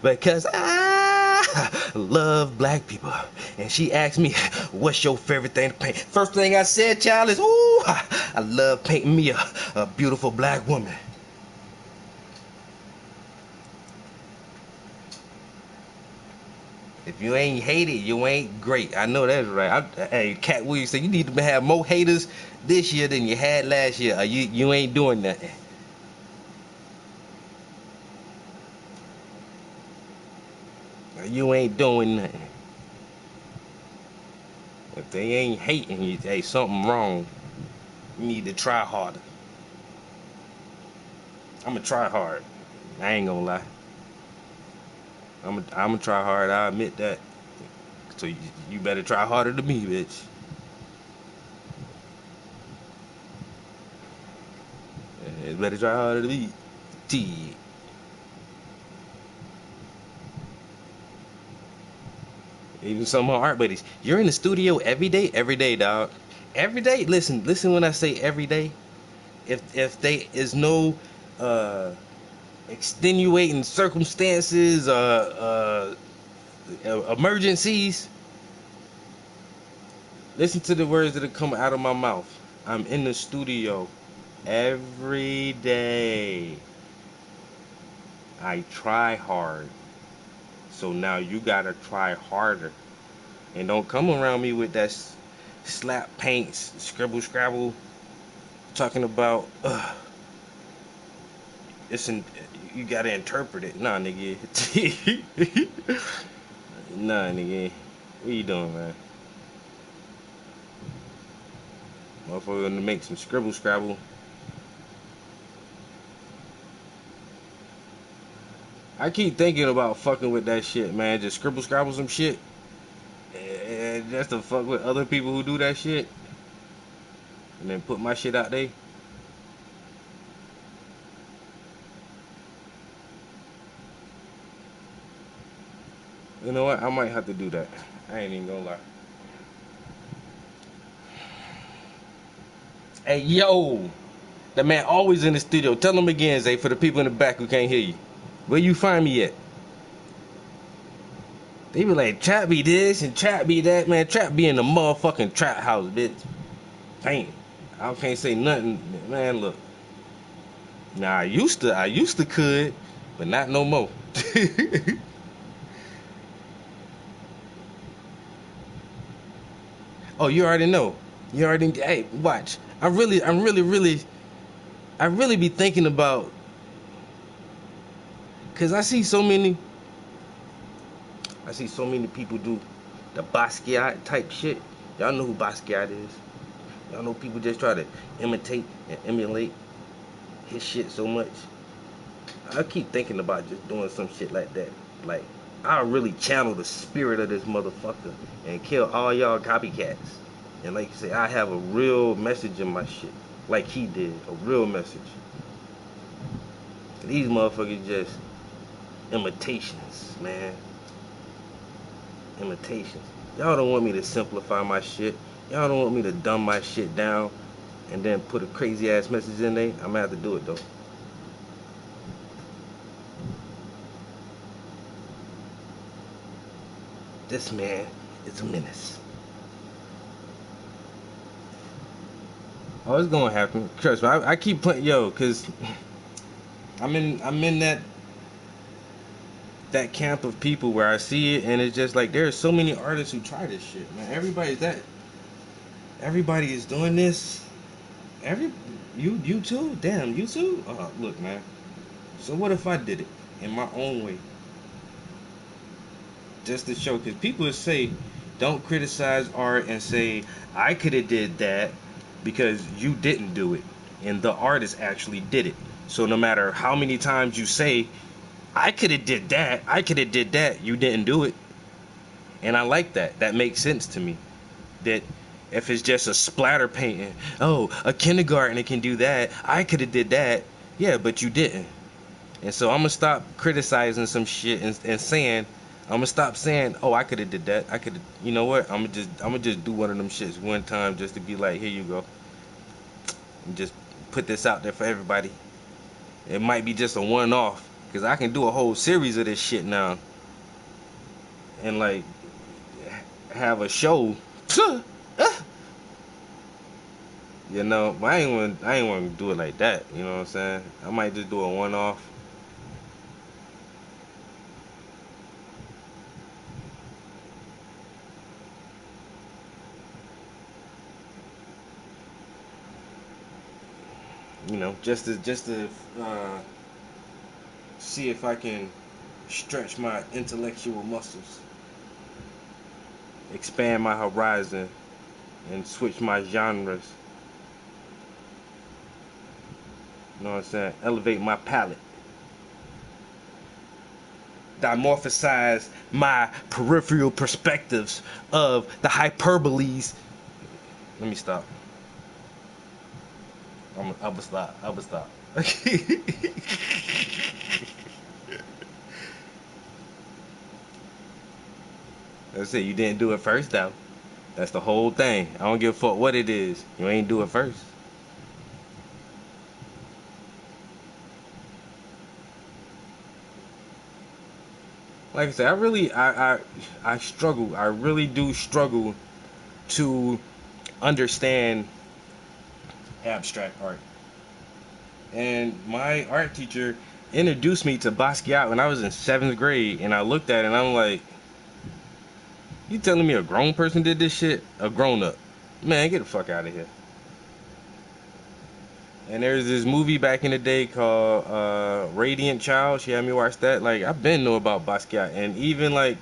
because I love black people. And she asked me, what's your favorite thing to paint? First thing I said, child, is, ooh, I love painting me a beautiful black woman. If you ain't hated, you ain't great. I know that's right. Hey, Cat Williams said you need to have more haters this year than you had last year. You ain't doing nothing. You ain't doing nothing. If they ain't hating you, hey, something wrong. You need to try harder. I'm gonna try hard. I ain't gonna lie. I'm gonna try hard. I admit that. So you better try harder than me, bitch. You better try harder than me. T. Even some of my art buddies. You're in the studio every day, dog. Every day. Listen when I say every day. If there is no extenuating circumstances, emergencies, listen to the words that are coming out of my mouth. I'm in the studio every day. I try hard. So now you gotta try harder. And don't come around me with that slap paints, scribble scrabble, talking about you gotta interpret it. Nah, nigga. Nah, nigga. What you doing, man? Motherfucker gonna make some scribble scrabble. I keep thinking about fucking with that shit, man. Just scrabble some shit. And just to fuck with other people who do that shit. And then put my shit out there. You know what? I might have to do that. I ain't even gonna lie. Hey, yo! That man always in the studio. Tell him again, Zay, for the people in the back who can't hear you. Where you find me at? They be like, trap be this and trap be that, man. Trap be in the motherfucking trap house, bitch. Damn. I can't say nothing. Man, look. Nah, I used to could, but not no more. Oh, you already know. You already, hey, watch. I really be thinking about, cause I see so many people do the Basquiat type shit. Y'all know who Basquiat is. Y'all know people just try to imitate and emulate his shit so much. I keep thinking about just doing some shit like that. Like, I'll really channel the spirit of this motherfucker and kill all y'all copycats. And like you say, I have a real message in my shit. Like he did, a real message. These motherfuckers just imitations, man. Imitations. Y'all don't want me to simplify my shit. Y'all don't want me to dumb my shit down and then put a crazy ass message in there. I'm gonna have to do it though. This man is a menace. Oh, it's gonna happen. Trust me. I keep playing, yo, cause I'm in that camp of people where I see it and it's just like there's so many artists who try this shit, man. Everybody is doing this. You too? Damn, you too? Look, man. So what if I did it in my own way? Just to show, because people say, don't criticize art and say, I could have did that because you didn't do it. And the artist actually did it. So no matter how many times you say, I could have did that, you didn't do it. And I like that. That makes sense to me. That if it's just a splatter painting, oh, a kindergartner can do that, I could have did that. Yeah, but you didn't. And so I'm going to stop criticizing some shit and saying, I'm gonna stop saying, "Oh, I could have did that. I could have." You know what? I'm gonna just do one of them shits one time just to be like, "Here you go." And just put this out there for everybody. It might be just a one-off, cause I can do a whole series of this shit now, and like have a show. You know, but I ain't want to do it like that. You know what I'm saying? I might just do a one-off. You know, just to see if I can stretch my intellectual muscles, expand my horizon, and switch my genres. You know what I'm saying? Elevate my palate. Dimorphosize my peripheral perspectives of the hyperboles. Let me stop. I'm gonna stop. That's it. You didn't do it first, though. That's the whole thing. I don't give a fuck what it is. You ain't do it first. Like I said, I struggle. I really do struggle to understand abstract art. And my art teacher introduced me to Basquiat when I was in 7th grade, and I looked at it and I'm like, you telling me a grown person did this shit? A grown up. Man, get the fuck out of here. And there's this movie back in the day called Radiant Child. She had me watch that. Like, I've been know about Basquiat. And even like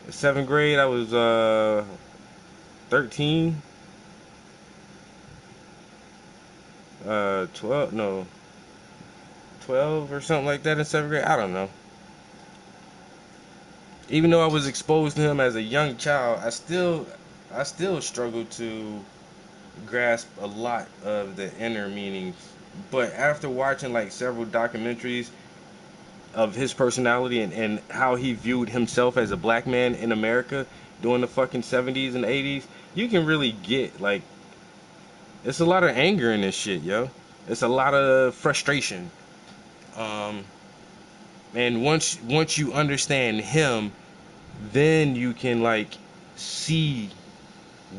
7th grade, I was 13. 12 12 or something like that in 7th grade. I don't know. Even though I was exposed to him as a young child, I still struggle to grasp a lot of the inner meanings. But after watching like several documentaries of his personality and how he viewed himself as a black man in America during the fucking 70s and 80s, you can really get like, it's a lot of anger in this shit, yo. It's a lot of frustration. And once you understand him, then you can like see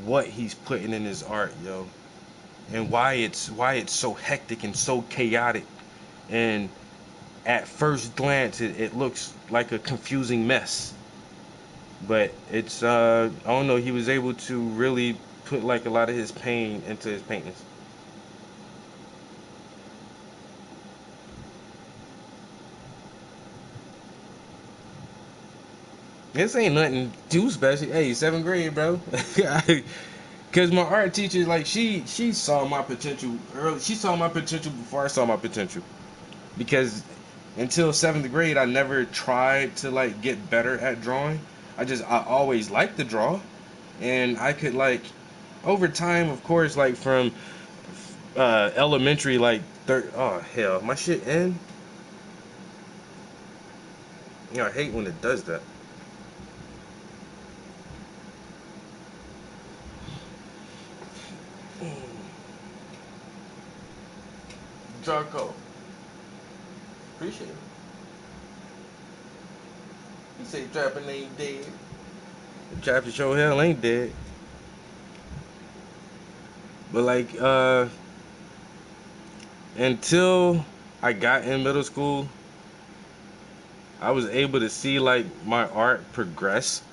what he's putting in his art, yo, and why it's so hectic and so chaotic. And at first glance, it looks like a confusing mess, but it's I don't know. He was able to really put like a lot of his pain into his paintings. This ain't nothing too special. Hey, 7th grade, bro. Cause my art teacher, like she saw my potential early. She saw my potential before I saw my potential. Because until 7th grade, I never tried to like get better at drawing. I always liked to draw, and I could like over time, of course, like from elementary, like oh hell, my shit in. You know, I hate when it does that. Jarko. Appreciate it. He say trapping ain't dead. The trapper show hell ain't dead. But like until I got in middle school, I was able to see like my art progress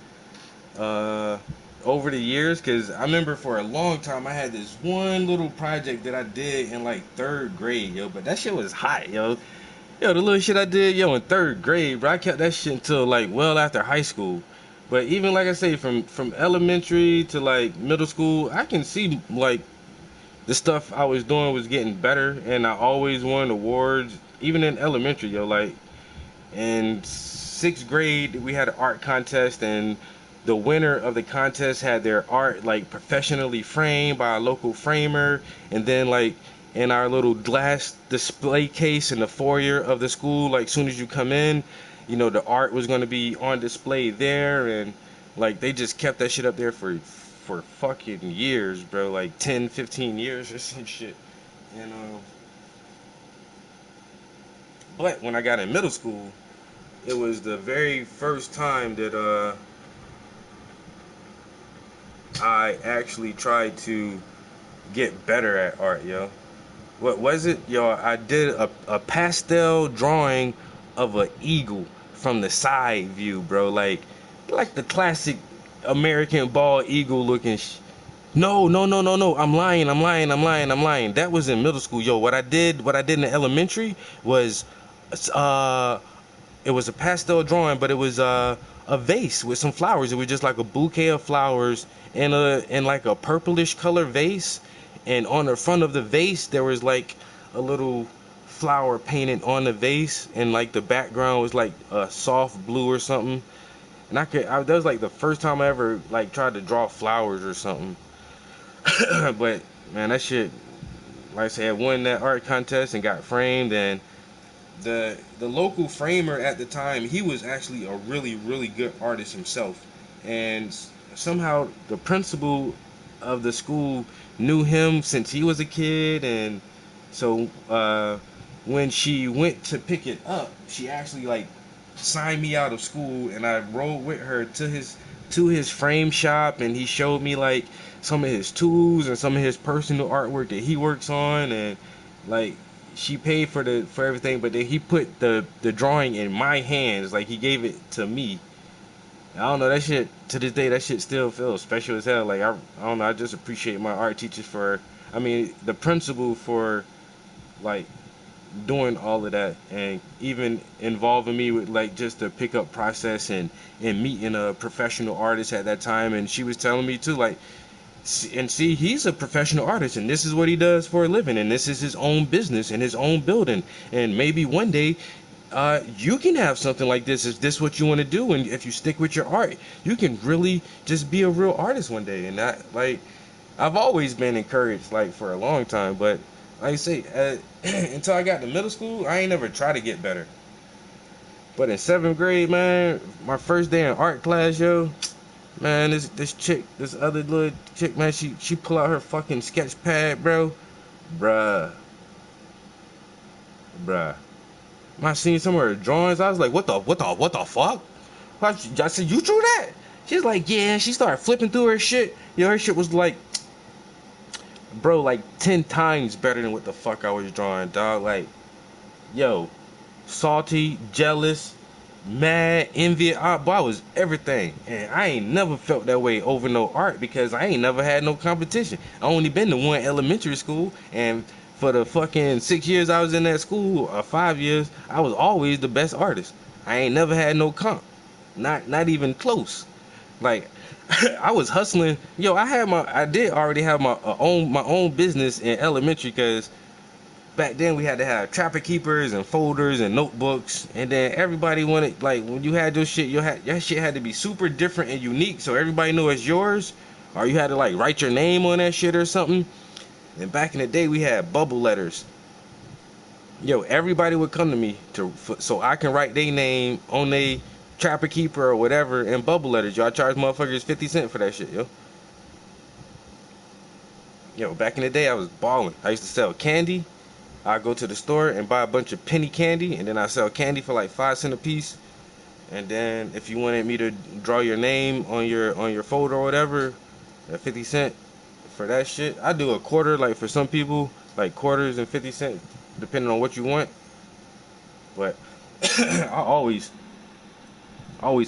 over the years, because I remember for a long time I had this one little project that I did in like 3rd grade, yo, but that shit was hot, yo. The little shit I did, yo, in 3rd grade, bro, I kept that shit until like well after high school. But even like I say, from elementary to like middle school, I can see like the stuff I was doing was getting better, and I always won awards, even in elementary, yo. Like in 6th grade, we had an art contest, and the winner of the contest had their art like professionally framed by a local framer, and then like in our little glass display case in the foyer of the school, like soon as you come in, you know, the art was going to be on display there. And like they just kept that shit up there for fucking years, bro, like 10-15 years or some shit. And but when I got in middle school, it was the very first time that I actually tried to get better at art, yo. What was it, yo? I did a pastel drawing of an eagle from the side view, bro. Like the classic American bald eagle looking. No. I'm lying. That was in middle school, yo. What I did in the elementary was, it was a pastel drawing, but it was a vase with some flowers. It was just like a bouquet of flowers in like a purplish color vase, and on the front of the vase there was like a little flower painted on the vase, and like the background was like a soft blue or something. And that was like the first time I ever like tried to draw flowers or something. But man, that shit, like I said, I won that art contest and got framed. And the local framer at the time, he was actually a really, really good artist himself. And somehow the principal of the school knew him since he was a kid. And so when she went to pick it up, she actually like signed me out of school, and I rode with her to his frame shop, and he showed me like some of his tools and some of his personal artwork that he works on. And like she paid for everything, but then he put the drawing in my hands, like he gave it to me. I don't know, that shit to this day, that shit still feels special as hell. Like I don't know, I just appreciate my art teachers the principal for like doing all of that, and even involving me with like just the pickup process and meeting a professional artist at that time. And she was telling me too, like And see, he's a professional artist, and this is what he does for a living, and this is his own business and his own building. And maybe one day, you can have something like this. Is this what you want to do? And if you stick with your art, you can really just be a real artist one day. And that, like, I've always been encouraged, like, for a long time. But like I say, until I got to middle school, I ain't never tried to get better. But in 7th grade, man, my first day in art class, yo, man, this other little chick, man, she pull out her fucking sketch pad, bro. Bruh. I seen some of her drawings. I was like, what the fuck? I said, you drew that? She's like, yeah. She started flipping through her shit. Yo, her shit was like, bro, like 10 times better than what the fuck I was drawing, dog. Like, yo, salty, jealous, mad, envy. I was everything. And I ain't never felt that way over no art because I ain't never had no competition. I only been to one elementary school, and for the fucking 6 years I was in that school, or 5 years, I was always the best artist. I ain't never had no comp. Not even close. Like, I was hustling. Yo, I did already have my own business in elementary, because back then we had to have trapper keepers and folders and notebooks, and then everybody wanted, like, when you had your shit, your shit had to be super different and unique so everybody knew it's yours, or you had to, like, write your name on that shit or something. And back in the day, we had bubble letters. Yo, everybody would come to me so I can write their name on their trapper keeper or whatever in bubble letters. Yo, I charge motherfuckers 50 cents for that shit, yo. Yo, back in the day, I was balling. I used to sell candy. I'd go to the store and buy a bunch of penny candy, and then I sell candy for like 5 cents a piece. And then if you wanted me to draw your name on your folder or whatever, at 50 cents for that shit. I do a quarter, like, for some people, like quarters and 50 cents, depending on what you want. But I always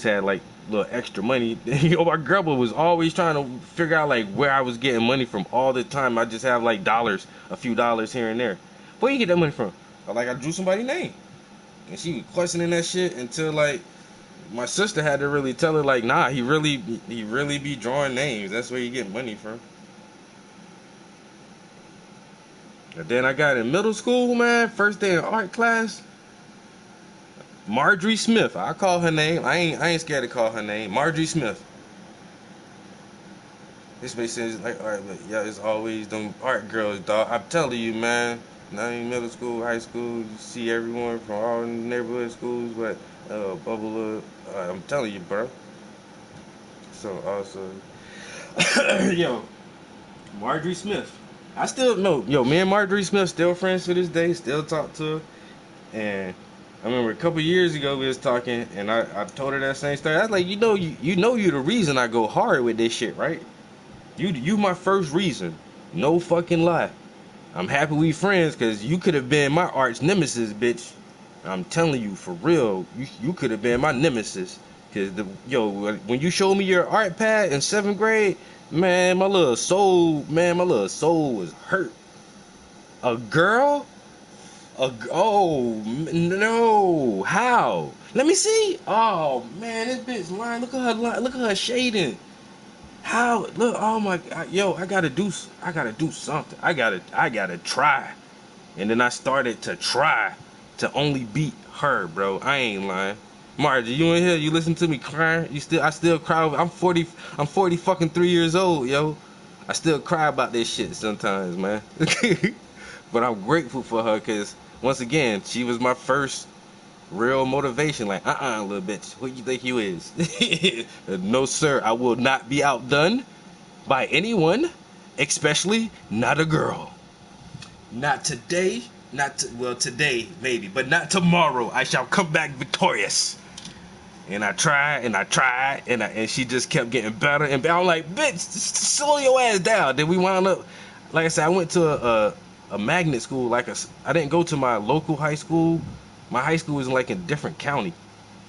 had, like, little extra money. You know, my grandma was always trying to figure out, like, where I was getting money from all the time. I just have, like, a few dollars here and there. Where you get that money from? Like, I drew somebody's name, and she was questioning that shit until, like, my sister had to really tell her, like, nah, he really be drawing names. That's where you get money from. And then I got in middle school, man, first day in art class, Marjorie Smith. I call her name. I ain't scared to call her name. Marjorie Smith. This makes sense. Like, all right, but yeah, it's always them art girls, dog. I'm telling you, man. Not in middle school, high school, you see everyone from all neighborhood schools, but bubble. I'm telling you, bro. So awesome. Yo, Marjorie Smith. I still know. Yo, me and Marjorie Smith still friends to this day. Still talk to her. And I remember a couple years ago we was talking, and I told her that same story. I was like, you know you the reason I go hard with this shit, right? You my first reason. No fucking lie. I'm happy we friends, because you could have been my arch nemesis, bitch. I'm telling you, for real, you could have been my nemesis. Because, when you showed me your art pad in 7th grade, man, my little soul was hurt. A girl? Oh, no. How? Let me see. Oh, man, this bitch lying. Look at her shading. How? Look, oh my God, yo, I gotta do something. I gotta try. And then I started to try to only beat her, bro. I ain't lying. Margie, you in here? You listen to me crying? I still cry. I'm 40 fucking 3 years old, yo. I still cry about this shit sometimes, man. But I'm grateful for her, because once again, she was my first real motivation. Like, little bitch, who you think you is? No, sir, I will not be outdone by anyone, especially not a girl. Not today. Today, maybe, but not tomorrow. I shall come back victorious. And I tried, and she just kept getting better and better. I'm like, bitch, slow your ass down. Then we wound up, like I said, I went to a magnet school. I didn't go to my local high school. My high school was like in a different county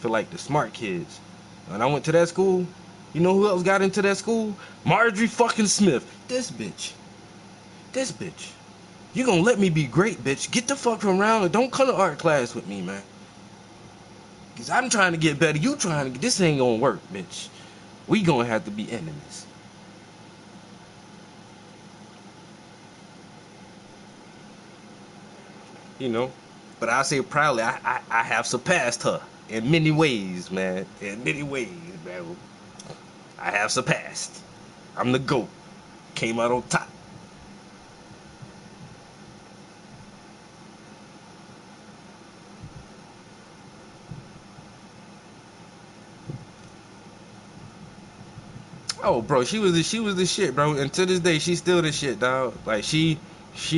for, like, the smart kids. And I went to that school. You know who else got into that school? Marjorie fucking Smith. This bitch. You gonna let me be great, bitch. Get the fuck from around and don't come to art class with me, man. Because I'm trying to get better. You trying to... This ain't gonna work, bitch. We gonna have to be enemies. you know. But I say proudly, I have surpassed her in many ways, man. In many ways, man. I have surpassed. I'm the GOAT. Came out on top. Oh, bro, she was the shit, bro. And to this day, she's still the shit, dog. Like she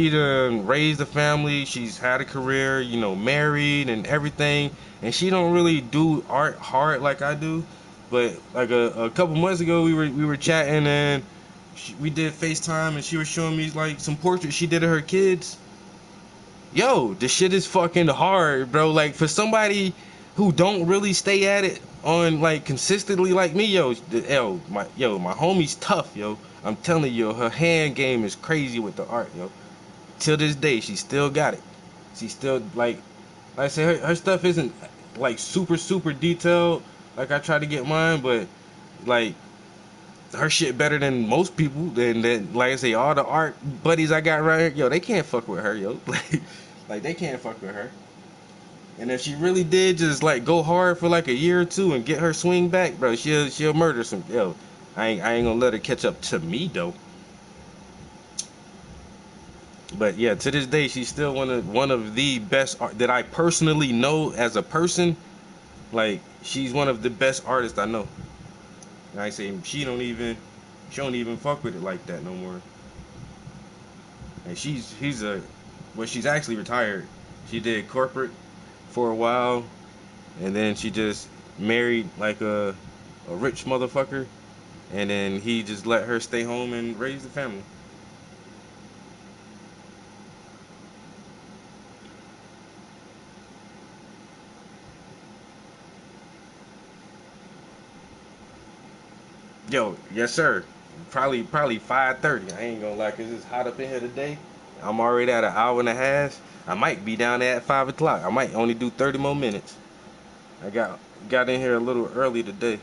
done raised a family. She's had a career, you know, married and everything. And she don't really do art hard like I do. But like a couple months ago, we were chatting and we did FaceTime, and she was showing me like some portraits she did of her kids. Yo, this shit is fucking hard, bro. Like for somebody who don't really stay at it on like consistently like me, my homie's tough, yo. I'm telling you, her hand game is crazy with the art, yo. Till this day, she still got it. She still like I said, her stuff isn't like super detailed like I try to get mine, but like her shit better than most people. Then like I say, all the art buddies I got right here, yo, they can't fuck with her, yo. Like they can't fuck with her. And if she really did just like go hard for like a year or two and get her swing back, bro, she'll murder some. Yo, I ain't gonna let her catch up to me though. But yeah, to this day, she's still one of the best that I personally know as a person. Like she's one of the best artists I know. And I say she don't even fuck with it like that no more. And she's actually retired. She did corporate for a while, and then she just married like a rich motherfucker, and then he just let her stay home and raise the family. Yo, yes sir. Probably 5:30. I ain't gonna lie, 'cause it's hot up in here today. I'm already at an hour and a half. I might be down there at 5 o'clock. I might only do 30 more minutes. I got in here a little early today.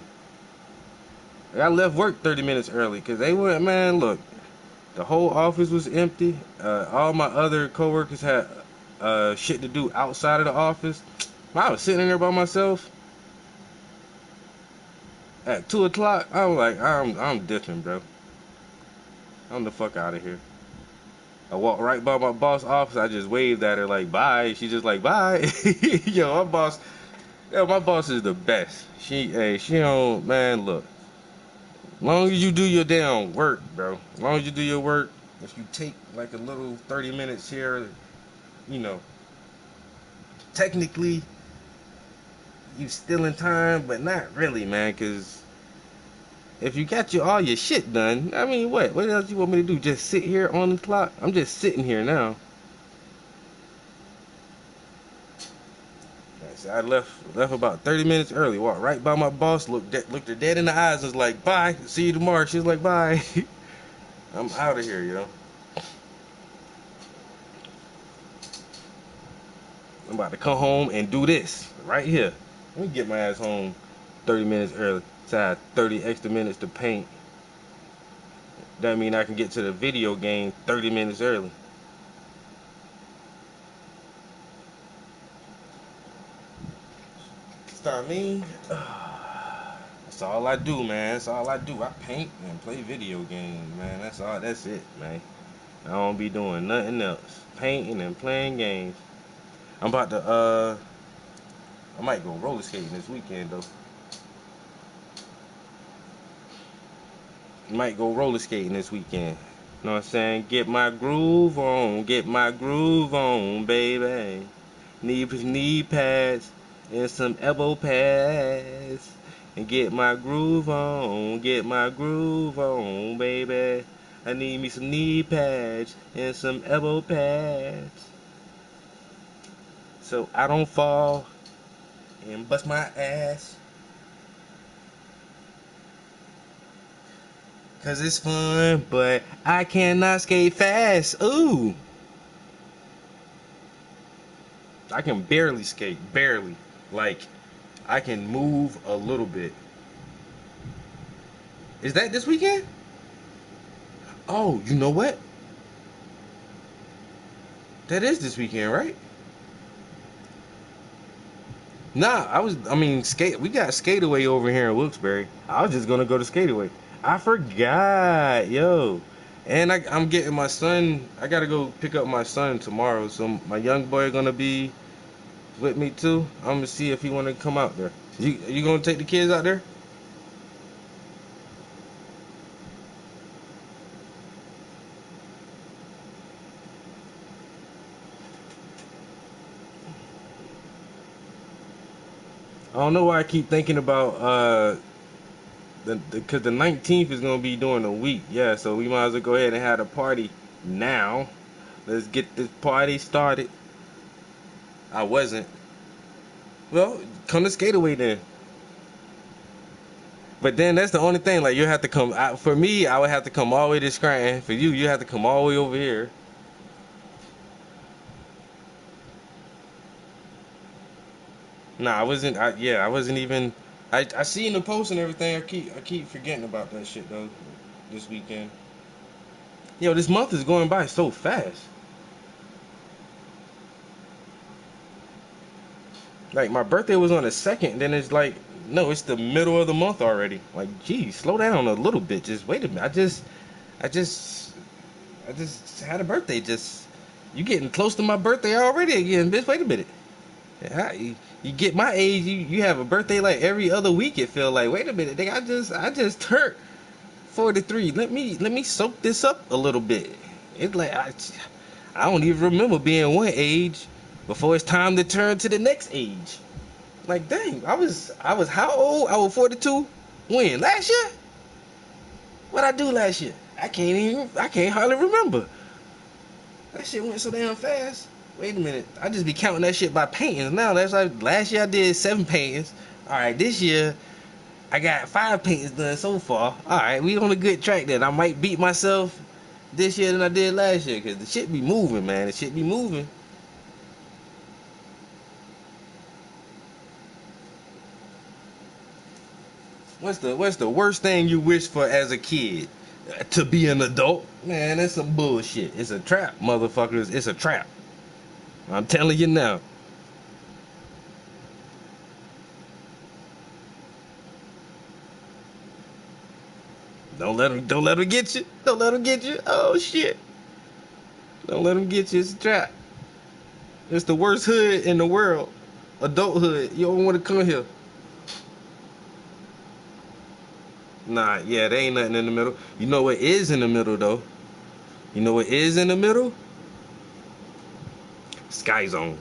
I left work 30 minutes early because they went, man, look, the whole office was empty. All my other coworkers had shit to do outside of the office. I was sitting in there by myself at 2 o'clock. I was like, I'm different, bro. I'm the fuck out of here. I walked right by my boss' office. I just waved at her like, bye. She just like, bye. Yo, my boss is the best. She don't, man, look. Long as you do your damn work, bro. As long as you do your work, if you take like a little 30 minutes here, you know, technically you still in time, but not really, man, because if you got all your shit done, I mean, what else you want me to do? Just sit here on the clock? I'm just sitting here now. So I left about 30 minutes early. Walked right by my boss. Looked her dead in the eyes. And was like, "Bye. See you tomorrow." She was like, "Bye." I'm out of here, yo. I'm about to come home and do this right here. Let me get my ass home 30 minutes early. So I have 30 extra minutes to paint. That mean I can get to the video game 30 minutes early. I mean, that's all I do, man. That's all I do. I paint and play video games, man. That's it, man. I don't be doing nothing else. Painting and playing games. I'm about to, I might go roller skating this weekend, though. Might go roller skating this weekend. Know what I'm saying? Get my groove on, baby. Knee pads and some elbow pads, and get my groove on, baby. I need me some knee pads and some elbow pads, so I don't fall and bust my ass. 'Cause it's fun, but I cannot skate fast. Ooh. I can barely skate, barely. Like, I can move a little bit. Is that this weekend? Oh, you know what? That is this weekend, right? Nah, I mean, skate. We got Skateaway over here in Wilkes-Barre. I was just gonna go to Skateaway. I forgot, yo. And I'm getting my son. I gotta go pick up my son tomorrow. So my young boy gonna be with me too. I'm gonna see if he wanna come out there. You gonna take the kids out there? I don't know why I keep thinking about because the 19th is gonna be during the week. Yeah, so we might as well go ahead and have a party now. Let's get this party started. I wasn't. Well, come to Skateaway then. But then that's the only thing. Like you have to come. For me, I would have to come all the way to Scranton. For you, you have to come all the way over here. Nah, I wasn't. I wasn't even. I seen the post and everything. I keep forgetting about that shit though. This weekend. Yo, this month is going by so fast. Like my birthday was on the 2nd, then it's like no, it's the middle of the month already. Like, geez, slow down a little bit. Just wait a minute. I just had a birthday. Just you getting close to my birthday already again, bitch. Wait a minute. Yeah, you get my age, you have a birthday like every other week. It feel like wait a minute, nigga, I just turned 43. Let me soak this up a little bit. It's like I don't even remember being one age before it's time to turn to the next age. Like dang, I was how old? I was 42. When? Last year? What I do last year? I can't hardly remember. That shit went so damn fast. Wait a minute. I just be counting that shit by paintings now. That's like last year I did 7 paintings. Alright, this year I got 5 paintings done so far. Alright, we on a good track then. I might beat myself this year than I did last year. Cause the shit be moving, man. The shit be moving. What's the worst thing you wish for as a kid? To be an adult? Man, that's some bullshit. It's a trap, motherfuckers. It's a trap. I'm telling you now. Don't let them get you. Don't let them get you. Oh shit. Don't let them get you. It's a trap. It's the worst hood in the world. Adulthood. You don't want to come here. Nah, yeah, there ain't nothing in the middle. You know what is in the middle though? You know what is in the middle? Sky Zone.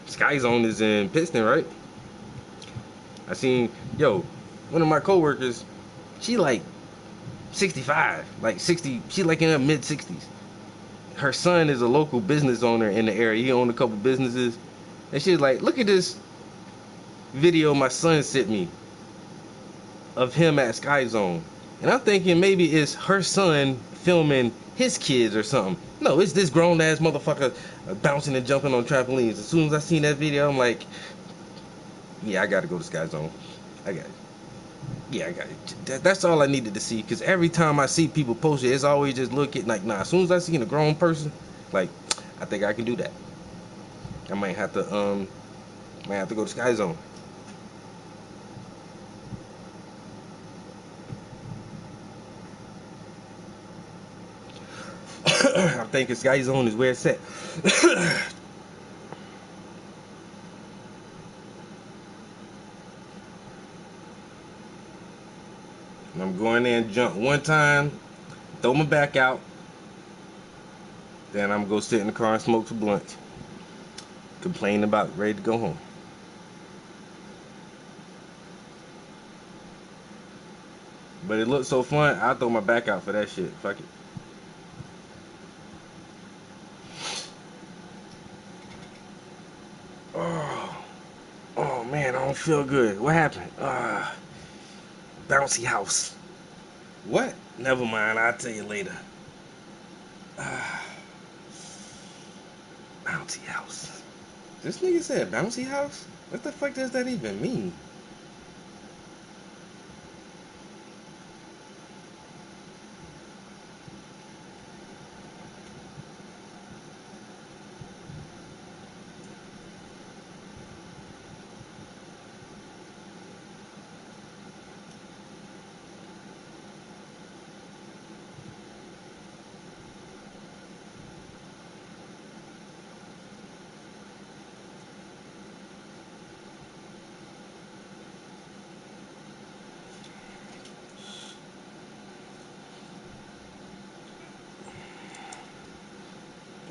Sky Zone is in Pittston, right? I seen, yo, one of my coworkers, she like 65, like 60, she like in her mid 60s. Her son is a local business owner in the area. He owned a couple businesses. And she's like, look at this video my son sent me of him at Sky Zone. And I'm thinking maybe it's her son filming his kids or something. No, it's this grown ass motherfucker bouncing and jumping on trampolines. As soon as I seen that video, I'm like, yeah, I gotta go to Sky Zone. I got it. Yeah, I got it. That's all I needed to see. Because every time I see people post it, it's always just looking like, nah, as soon as I see a grown person, like, I think I can do that. I might have to go to Sky Zone. I'm thinking Sky Zone is where it's at. I'm going in, jump one time, throw my back out, then I'm gonna go sit in the car and smoke some blunts, complain about it, ready to go home. But it looked so fun, I'll throw my back out for that shit. Fuck it. Oh man, I don't feel good. What happened? Bouncy house. What? Never mind, I'll tell you later. Bouncy house. This nigga said bouncy house? What the fuck does that even mean?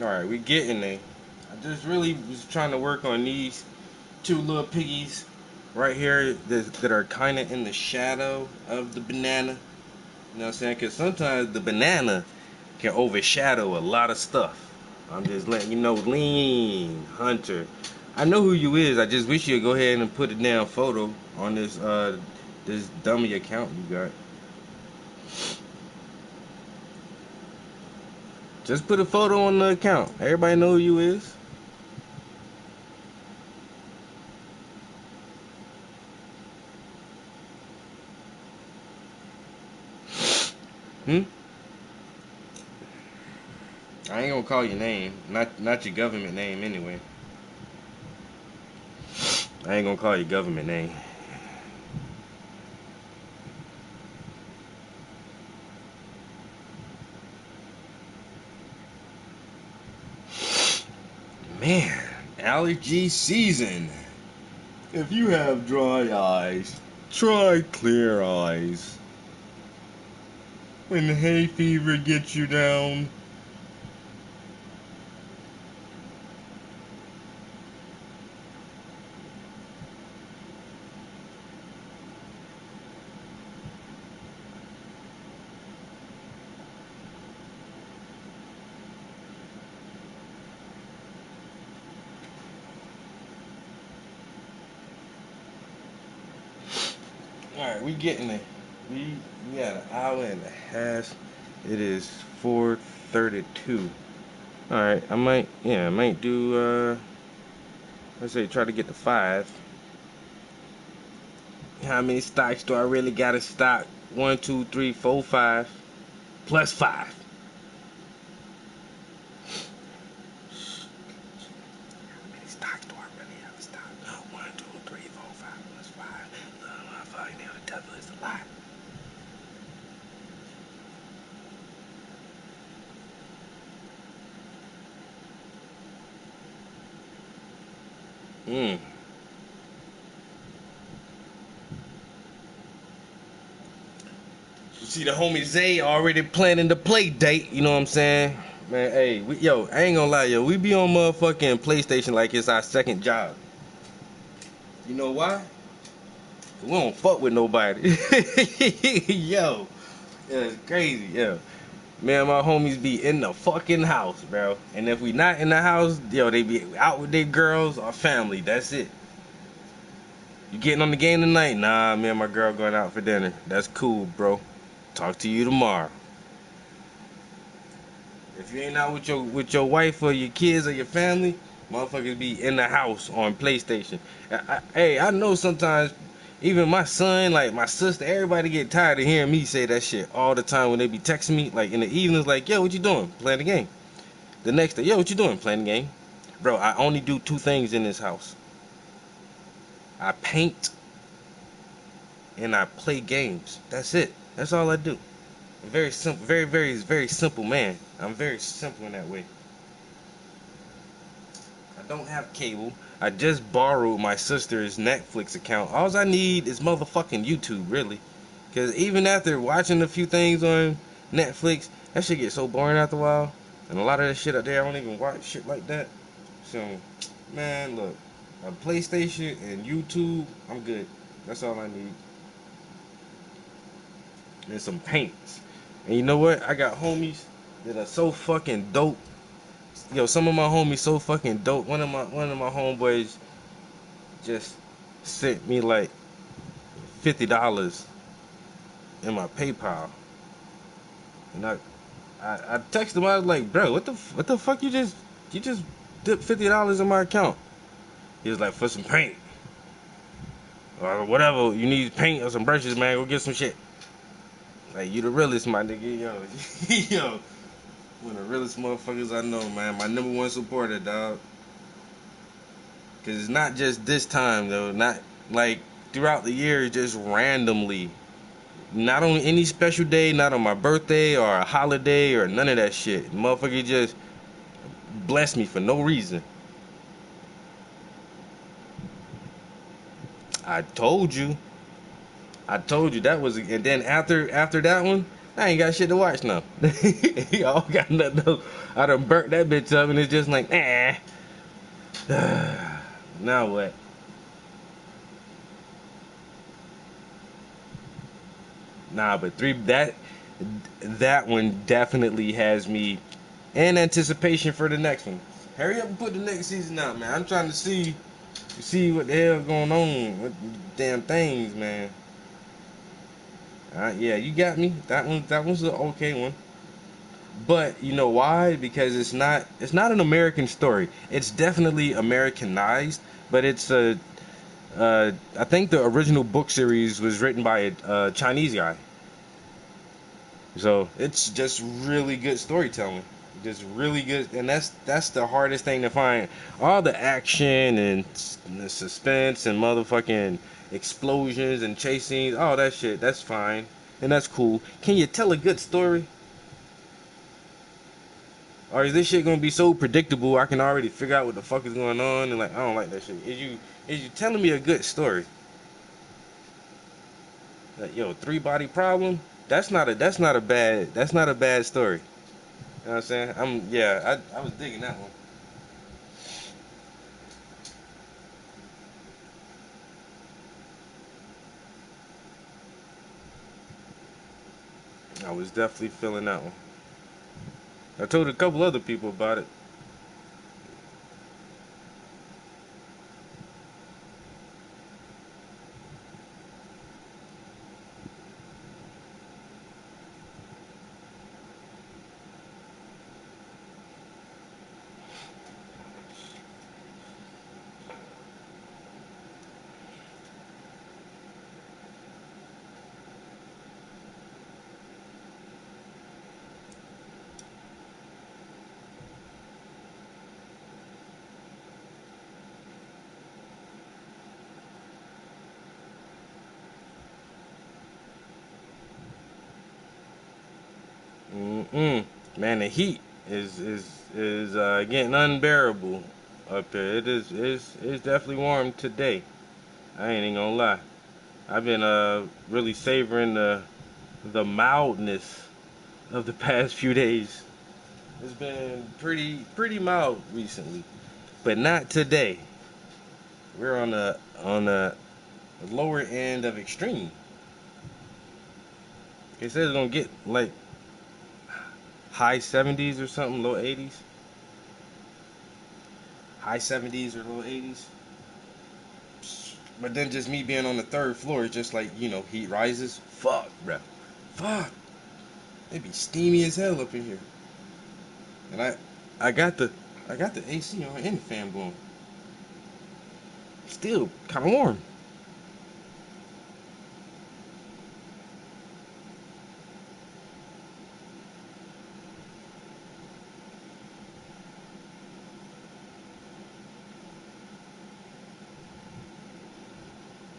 Alright, we getting there. I just really was trying to work on these two little piggies right here that are kind of in the shadow of the banana. You know what I'm saying? Because sometimes the banana can overshadow a lot of stuff. I'm just letting you know, Lean Hunter. I know who you is. I just wish you'd go ahead and put a damn photo on this this dummy account you got. Just put a photo on the account. Everybody know who you is. I ain't gonna call your name. Not your government name anyway. I ain't gonna call your government name. Man, allergy season. If you have dry eyes, try clear eyes. When the hay fever gets you down, alright, we getting there. We got an hour and a half. It is 4:32. Alright, I might do let's say try to get to 5. How many stocks do I really gotta stock? 1, 2, 3, 4, 5. Plus 5. How many stocks do I really have to stock? 1, 2, 3, 4, 5 plus 5. Motherfucking hell, the devil is a lie. You see the homie Zay already planning the play date, you know what I'm saying? Man, hey, I ain't gonna lie, yo, we be on motherfucking PlayStation like it's our second job. You know why? We don't fuck with nobody. Yo, it's crazy, yo. Man, my homies be in the fucking house, bro. And if we not in the house, yo, they be out with their girls or family. That's it. You getting on the game tonight? Nah, me and my girl going out for dinner. That's cool, bro. Talk to you tomorrow. If you ain't out with your wife or your kids or your family, motherfuckers be in the house on PlayStation. Hey, I know sometimes even my son, like my sister, everybody get tired of hearing me say that shit all the time when they be texting me, like in the evenings, like, yo, what you doing? Playing the game. The next day, yo, what you doing? Playing the game. Bro, I only do 2 things in this house. I paint and I play games. That's it. That's all I do. I'm very simple, very simple man. I'm very simple in that way. I don't have cable. I just borrowed my sister's Netflix account. All I need is motherfucking YouTube, really. Because even after watching a few things on Netflix, that shit gets so boring after a while. And a lot of that shit out there, I don't even watch shit like that. So, man, look. A PlayStation and YouTube, I'm good. That's all I need. And some paints. And you know what? I got homies that are so fucking dope. Yo, some of my homies so fucking dope. One of my homeboys just sent me like $50 in my PayPal, and I texted him. I was like, bro, what the fuck? You just dipped $50 in my account. He was like, for some paint or whatever. You need paint or some brushes, man. Go get some shit. Like, you the realest, my nigga. Yo, one of the realest motherfuckers I know, man. My number 1 supporter, dog. Cause it's not just this time though. Not like throughout the year, just randomly. Not on any special day, not on my birthday or a holiday or none of that shit. Motherfucker just blessed me for no reason. I told you that was, and then after that one, I ain't got shit to watch now. Y'all got nothing else. I done burnt that bitch up and it's just like, now what? Nah, but that one definitely has me in anticipation for the next one. Hurry up and put the next season out, man. I'm trying to see what the hell's going on with damn things, man. Yeah, you got me. That one's an okay one. But you know why? Because it's not an American story. It's definitely Americanized, but it's a I think the original book series was written by a Chinese guy. So it's just really good storytelling. Just really good, and that's the hardest thing to find. All the action and the suspense and motherfucking explosions and chasing, all that shit, that's fine. And that's cool. Can you tell a good story? Or is this shit gonna be so predictable I can already figure out what the fuck is going on and like I don't like that shit. Is you telling me a good story? Like, yo, three body problem? That's not a bad story. You know what I'm saying? I was digging that one. I was definitely feeling that one. I told a couple other people about it. Mm-mm. Man, the heat is getting unbearable up here. It's definitely warm today. I ain't even gonna lie. I've been really savoring the mildness of the past few days. It's been pretty mild recently, but not today. We're on the lower end of extreme. It says it's gonna get like high 70s or something, low 80s. High 70s or low 80s. But then just me being on the third floor, it's just like, heat rises. Fuck, bro. Fuck. It be steamy as hell up in here. And I got the AC on and the fan blowing. Still kind of warm.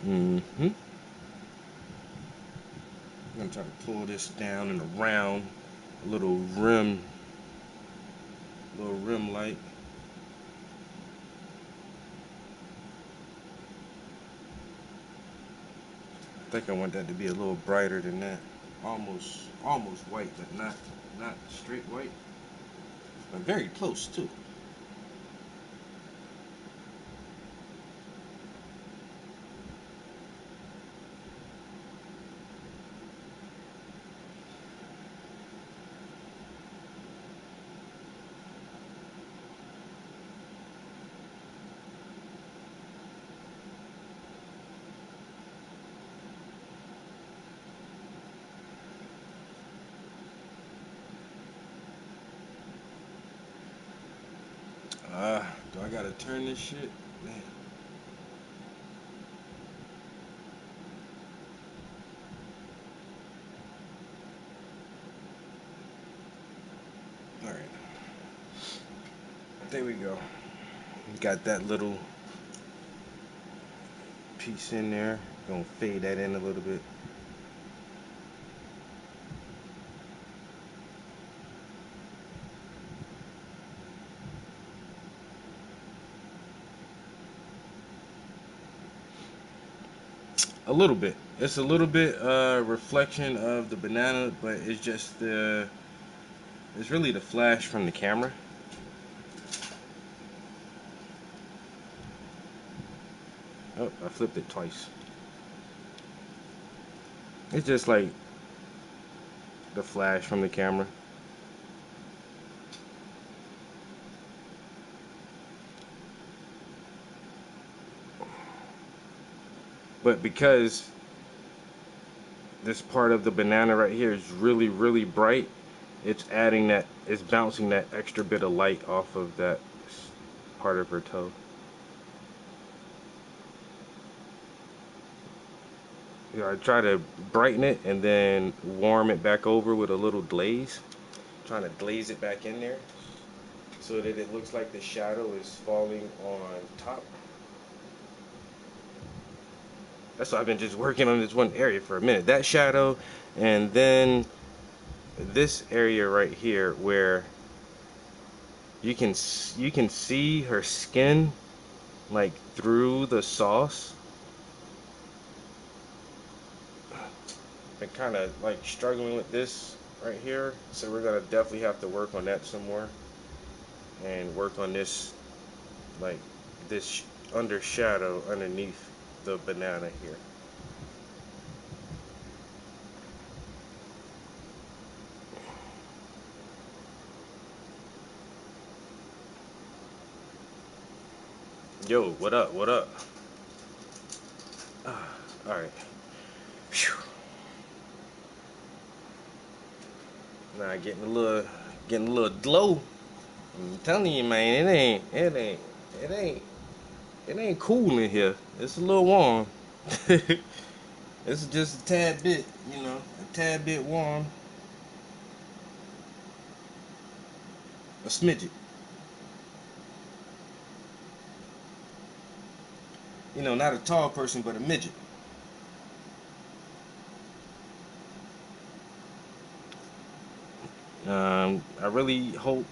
Mm-hmm. I'm gonna try to pull this down and around a little rim light. I think I want that to be a little brighter than that. Almost white, but not straight white. But very close too. Do I gotta turn this shit? Man. Alright. There we go. Got that little piece in there. Gonna fade that in a little bit. A little bit. It's a little bit reflection of the banana, but it's just it's really the flash from the camera. Oh, I flipped it twice. It's just like the flash from the camera. But because this part of the banana right here is really, really bright, it's adding that, it's bouncing that extra bit of light off of that part of her toe. You know, I try to brighten it and then warm it back over with a little glaze. Trying to glaze it back in there so that it looks like the shadow is falling on top. That's why I've been just working on this one area for a minute. That shadow, and then this area right here where you can see her skin like through the sauce. Been kind of like struggling with this right here, so we're gonna definitely have to work on that some more and work on this, like this under shadow underneath the banana here. Yo, what up? What up? All right. Whew. Now getting a little glow. I'm telling you, man, it ain't cool in here. It's a little warm. It's just a tad bit, you know, a tad bit warm. A smidget. You know, not a tall person, but a midget. I really hope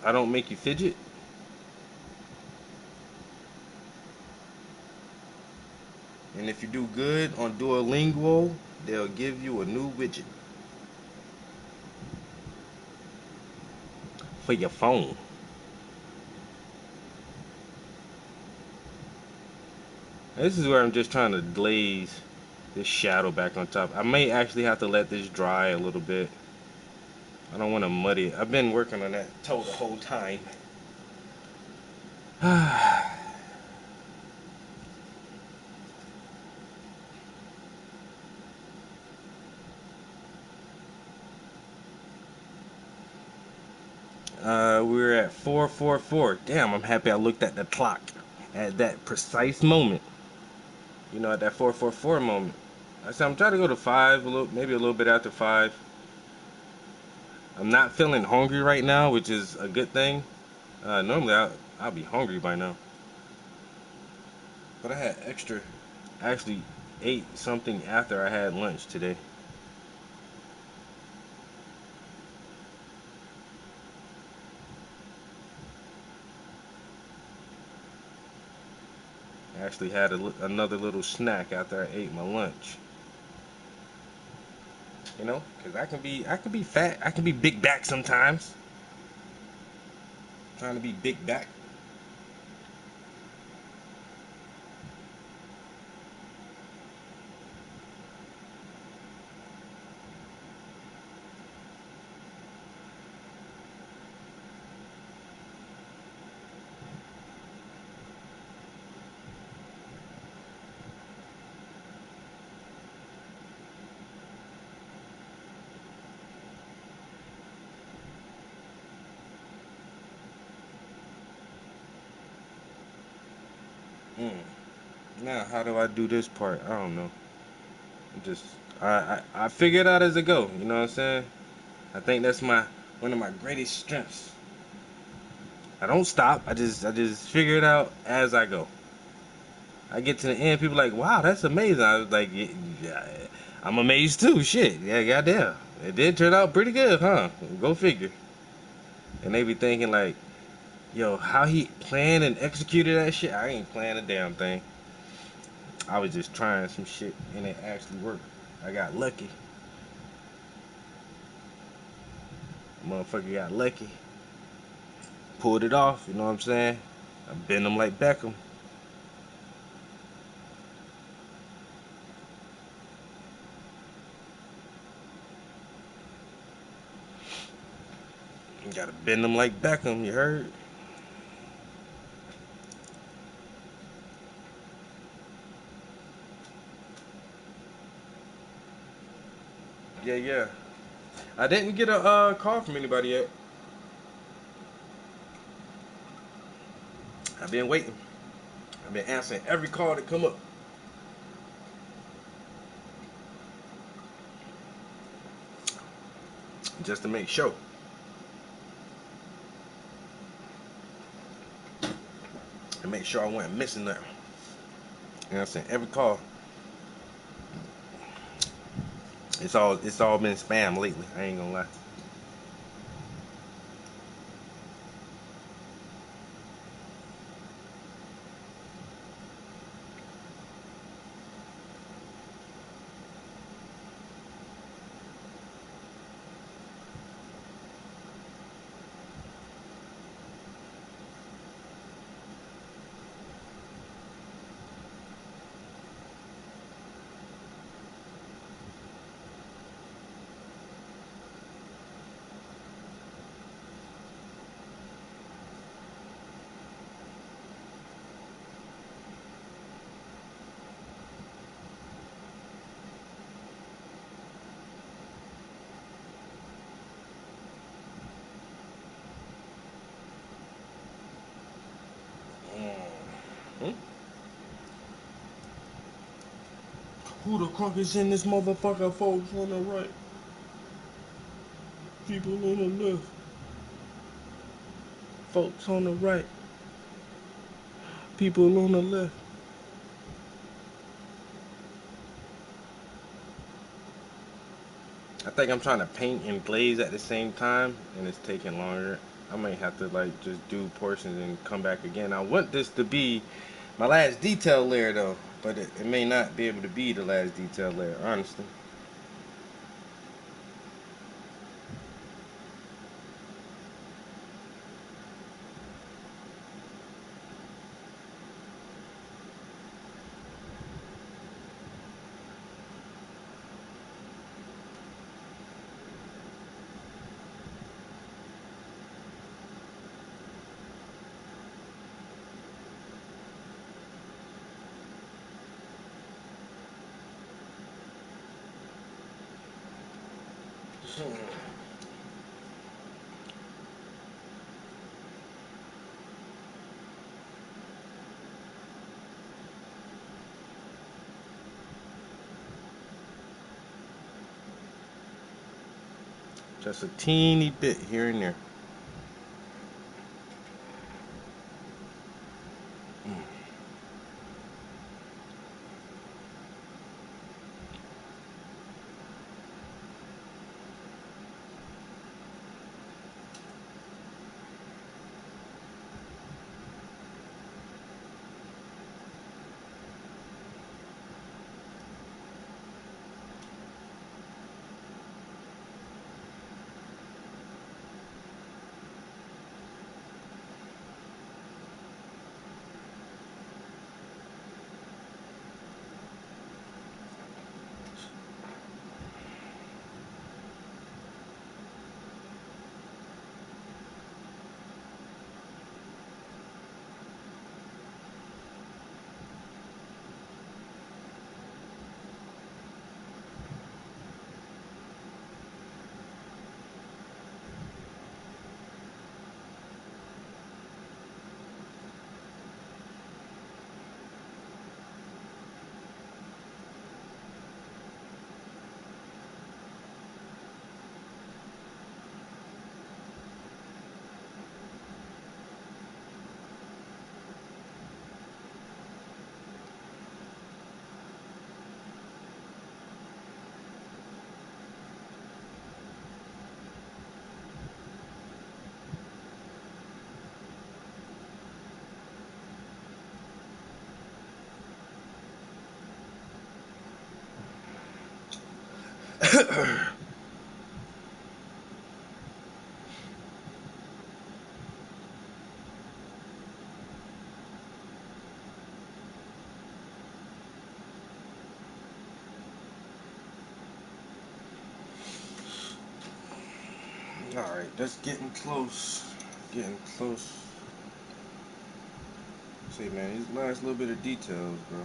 I don't make you fidget. And if you do good on Duolingo, they'll give you a new widget for your phone. This is where I'm just trying to glaze this shadow back on top. I may actually have to let this dry a little bit. I don't want to muddy it. I've been working on that toe the whole time. We're at 4:44. Damn, I'm happy I looked at the clock at that precise moment. You know, at that 4:44 moment. I said I'm trying to go to 5, maybe a little bit after 5. I'm not feeling hungry right now, which is a good thing. Normally I'll be hungry by now. But I had extra. I actually ate something after I had lunch today. I actually had another little snack after I ate my lunch. You know, because I can be fat. I can be big back sometimes. Trying to be big back. Now, how do I do this part? I don't know. I figure it out as I go. You know what I'm saying? I think that's one of my greatest strengths. I don't stop. I just figure it out as I go. I get to the end, people are like, wow, that's amazing. I was like, yeah, I'm amazed too. Shit, yeah, goddamn, it did turn out pretty good, huh? Go figure. And they be thinking like, yo, how he planned and executed that shit? I ain't playing a damn thing. I was just trying some shit and it actually worked. I got lucky. Motherfucker got lucky. Pulled it off, you know what I'm saying? I bend them like Beckham. You gotta bend them like Beckham, you heard? Yeah. I didn't get a call from anybody yet. I've been waiting. I've been answering every call that come up. Just to make sure. And make sure I wasn't missing nothing. Answering every call. It's all been spam lately. I ain't gonna lie. Who the fuck is in this motherfucker, folks on the right? People on the left. Folks on the right. People on the left. I think I'm trying to paint and glaze at the same time, and it's taking longer. I might have to like just do portions and come back again. I want this to be my last detail layer though, but it may not be able to be the last detail layer, honestly. Just a teeny bit here and there. Alright, that's getting close. Getting close. See, man, these last little bit of details, bro.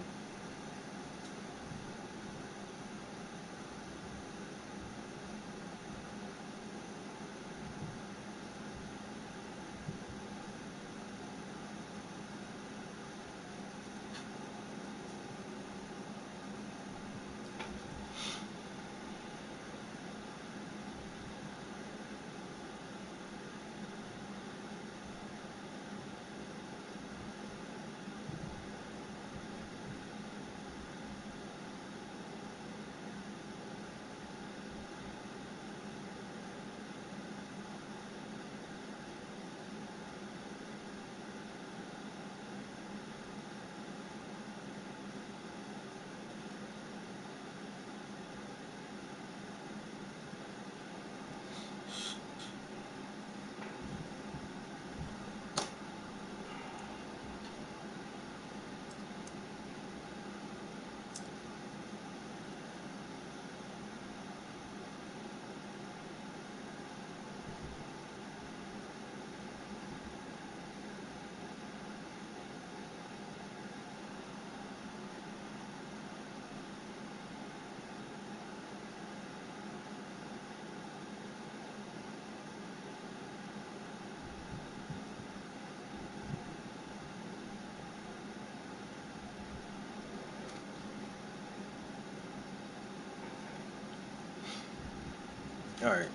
Alright.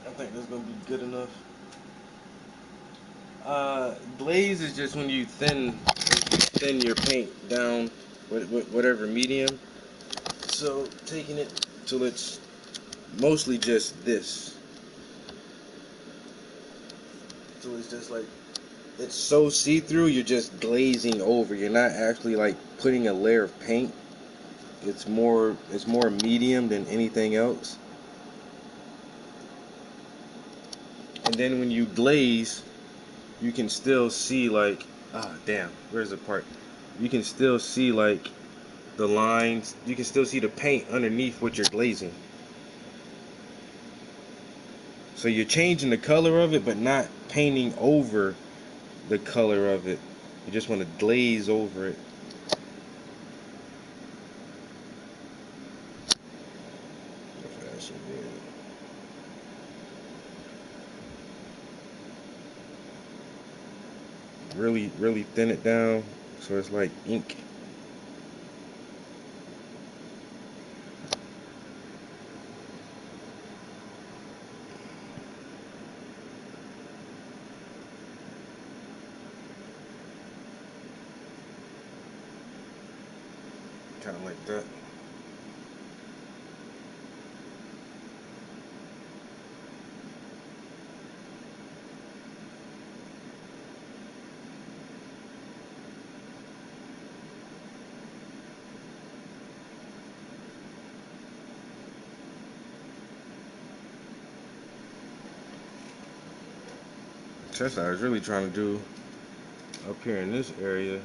I think that's gonna be good enough. Glaze is just when you thin your paint down with whatever medium. So taking it till it's mostly just this. So it's just like, it's so see-through, you're just glazing over. You're not actually like putting a layer of paint. It's more medium than anything else. And then when you glaze, you can still see like, damn, where's the part? You can still see like the lines. You can still see the paint underneath what you're glazing. So you're changing the color of it, but not painting over the color of it. You just want to glaze over it. Really, really thin it down so it's like ink. Kind of like that. That's what I was really trying to do up here in this area.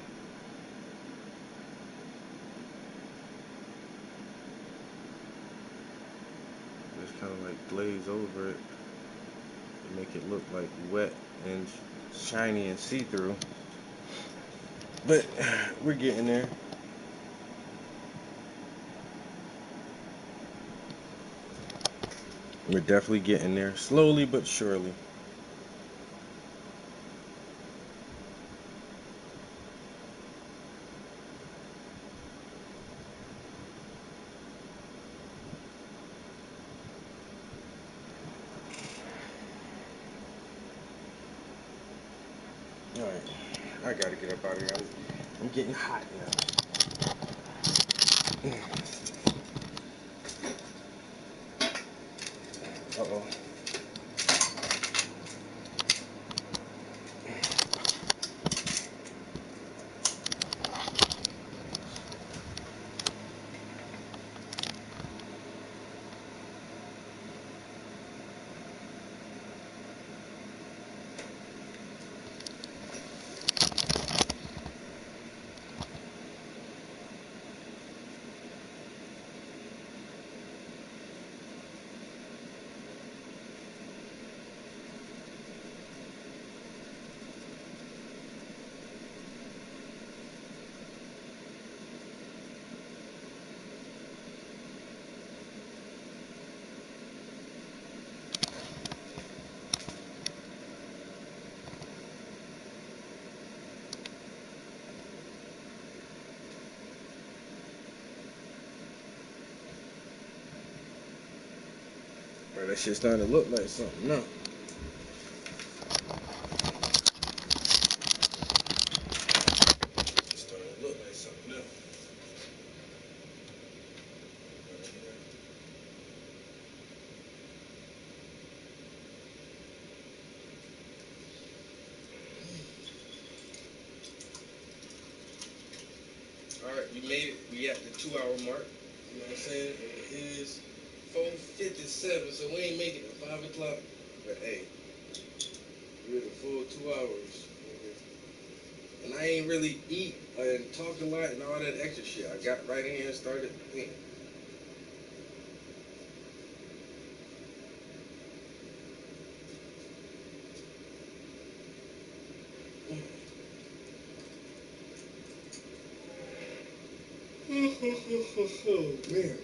Just kind of like glaze over it to make it look like wet and shiny and see-through. But we're getting there. We're definitely getting there, slowly but surely. Alright, I gotta get up out of here. I'm getting hot now. Uh-oh. Bro, that shit starting to look like something. No. It's starting to look like something else. Alright, we made it. We at the 2 hour mark. You know what I'm saying? It is 4:57, so we ain't making it 5 o'clock. But hey, we're the full 2 hours. And I ain't really eat and talk a lot and all that extra shit. I got right in here and started thinking. Oh, man.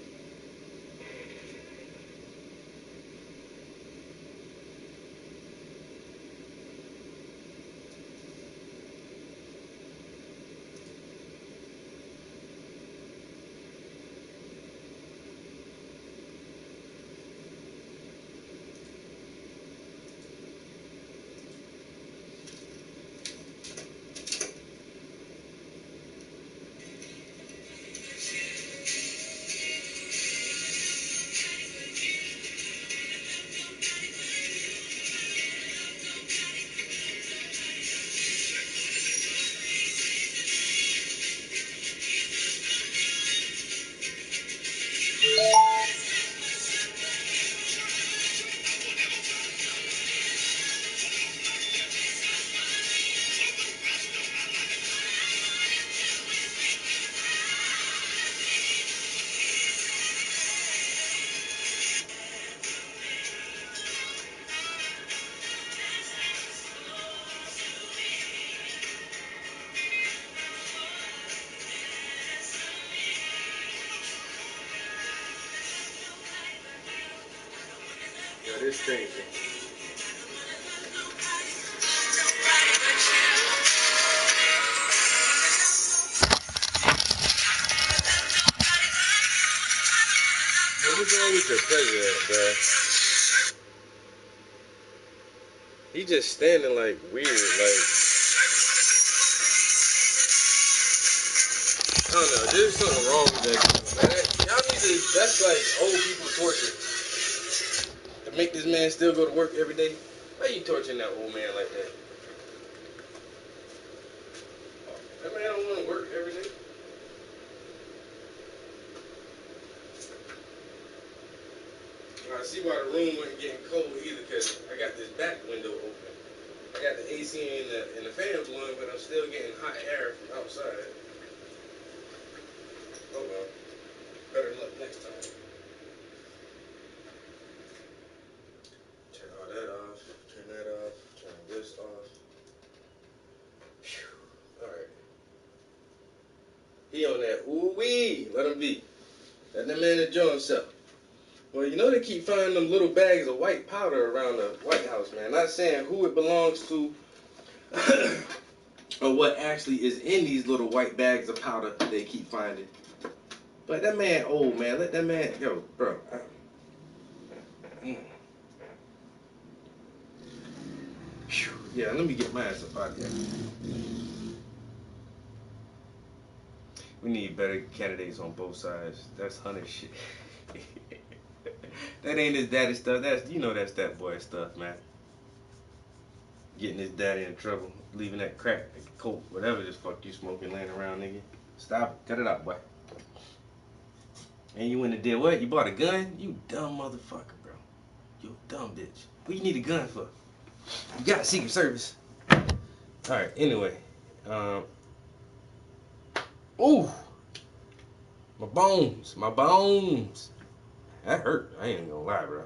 Yo, this crazy. What's wrong with your president, bro? He just standing like weird, like I don't know. There's something wrong with that. Man, y'all need to. That's like old people torture. To make this man still go to work every day. Why you torturing that old man like that? That man don't want to work every day. I see why the room wasn't getting cold either, because I got this back window open. I got the AC and the fan blowing, but I'm still getting hot air from outside. Oh well. Better luck next time. Turn all that off. Turn that off. Turn this off. Whew. Alright. He on that ooh-wee. Let him be. Let that man enjoy himself. Well, you know they keep finding them little bags of white powder around the White House, man. Not saying who it belongs to or what actually is in these little white bags of powder they keep finding. But that man old, man. Let that man go, bro. Yeah, let me get my ass up out of here. We need better candidates on both sides. That's Hunter shit. That ain't his daddy stuff. That's, you know, that's that boy stuff, man. Getting his daddy in trouble, leaving that crack, coke, whatever the fuck you smoking laying around, nigga. Stop it. Cut it out, boy. And you went and did what? You bought a gun? You dumb motherfucker, bro. You a dumb bitch. What you need a gun for? You got a Secret Service. Alright, anyway. Ooh. My bones. My bones. That hurt. I ain't gonna lie, bro.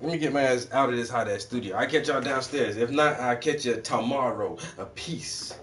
Let me get my ass out of this hot ass studio. I'll catch y'all downstairs. If not, I'll catch you tomorrow. A peace.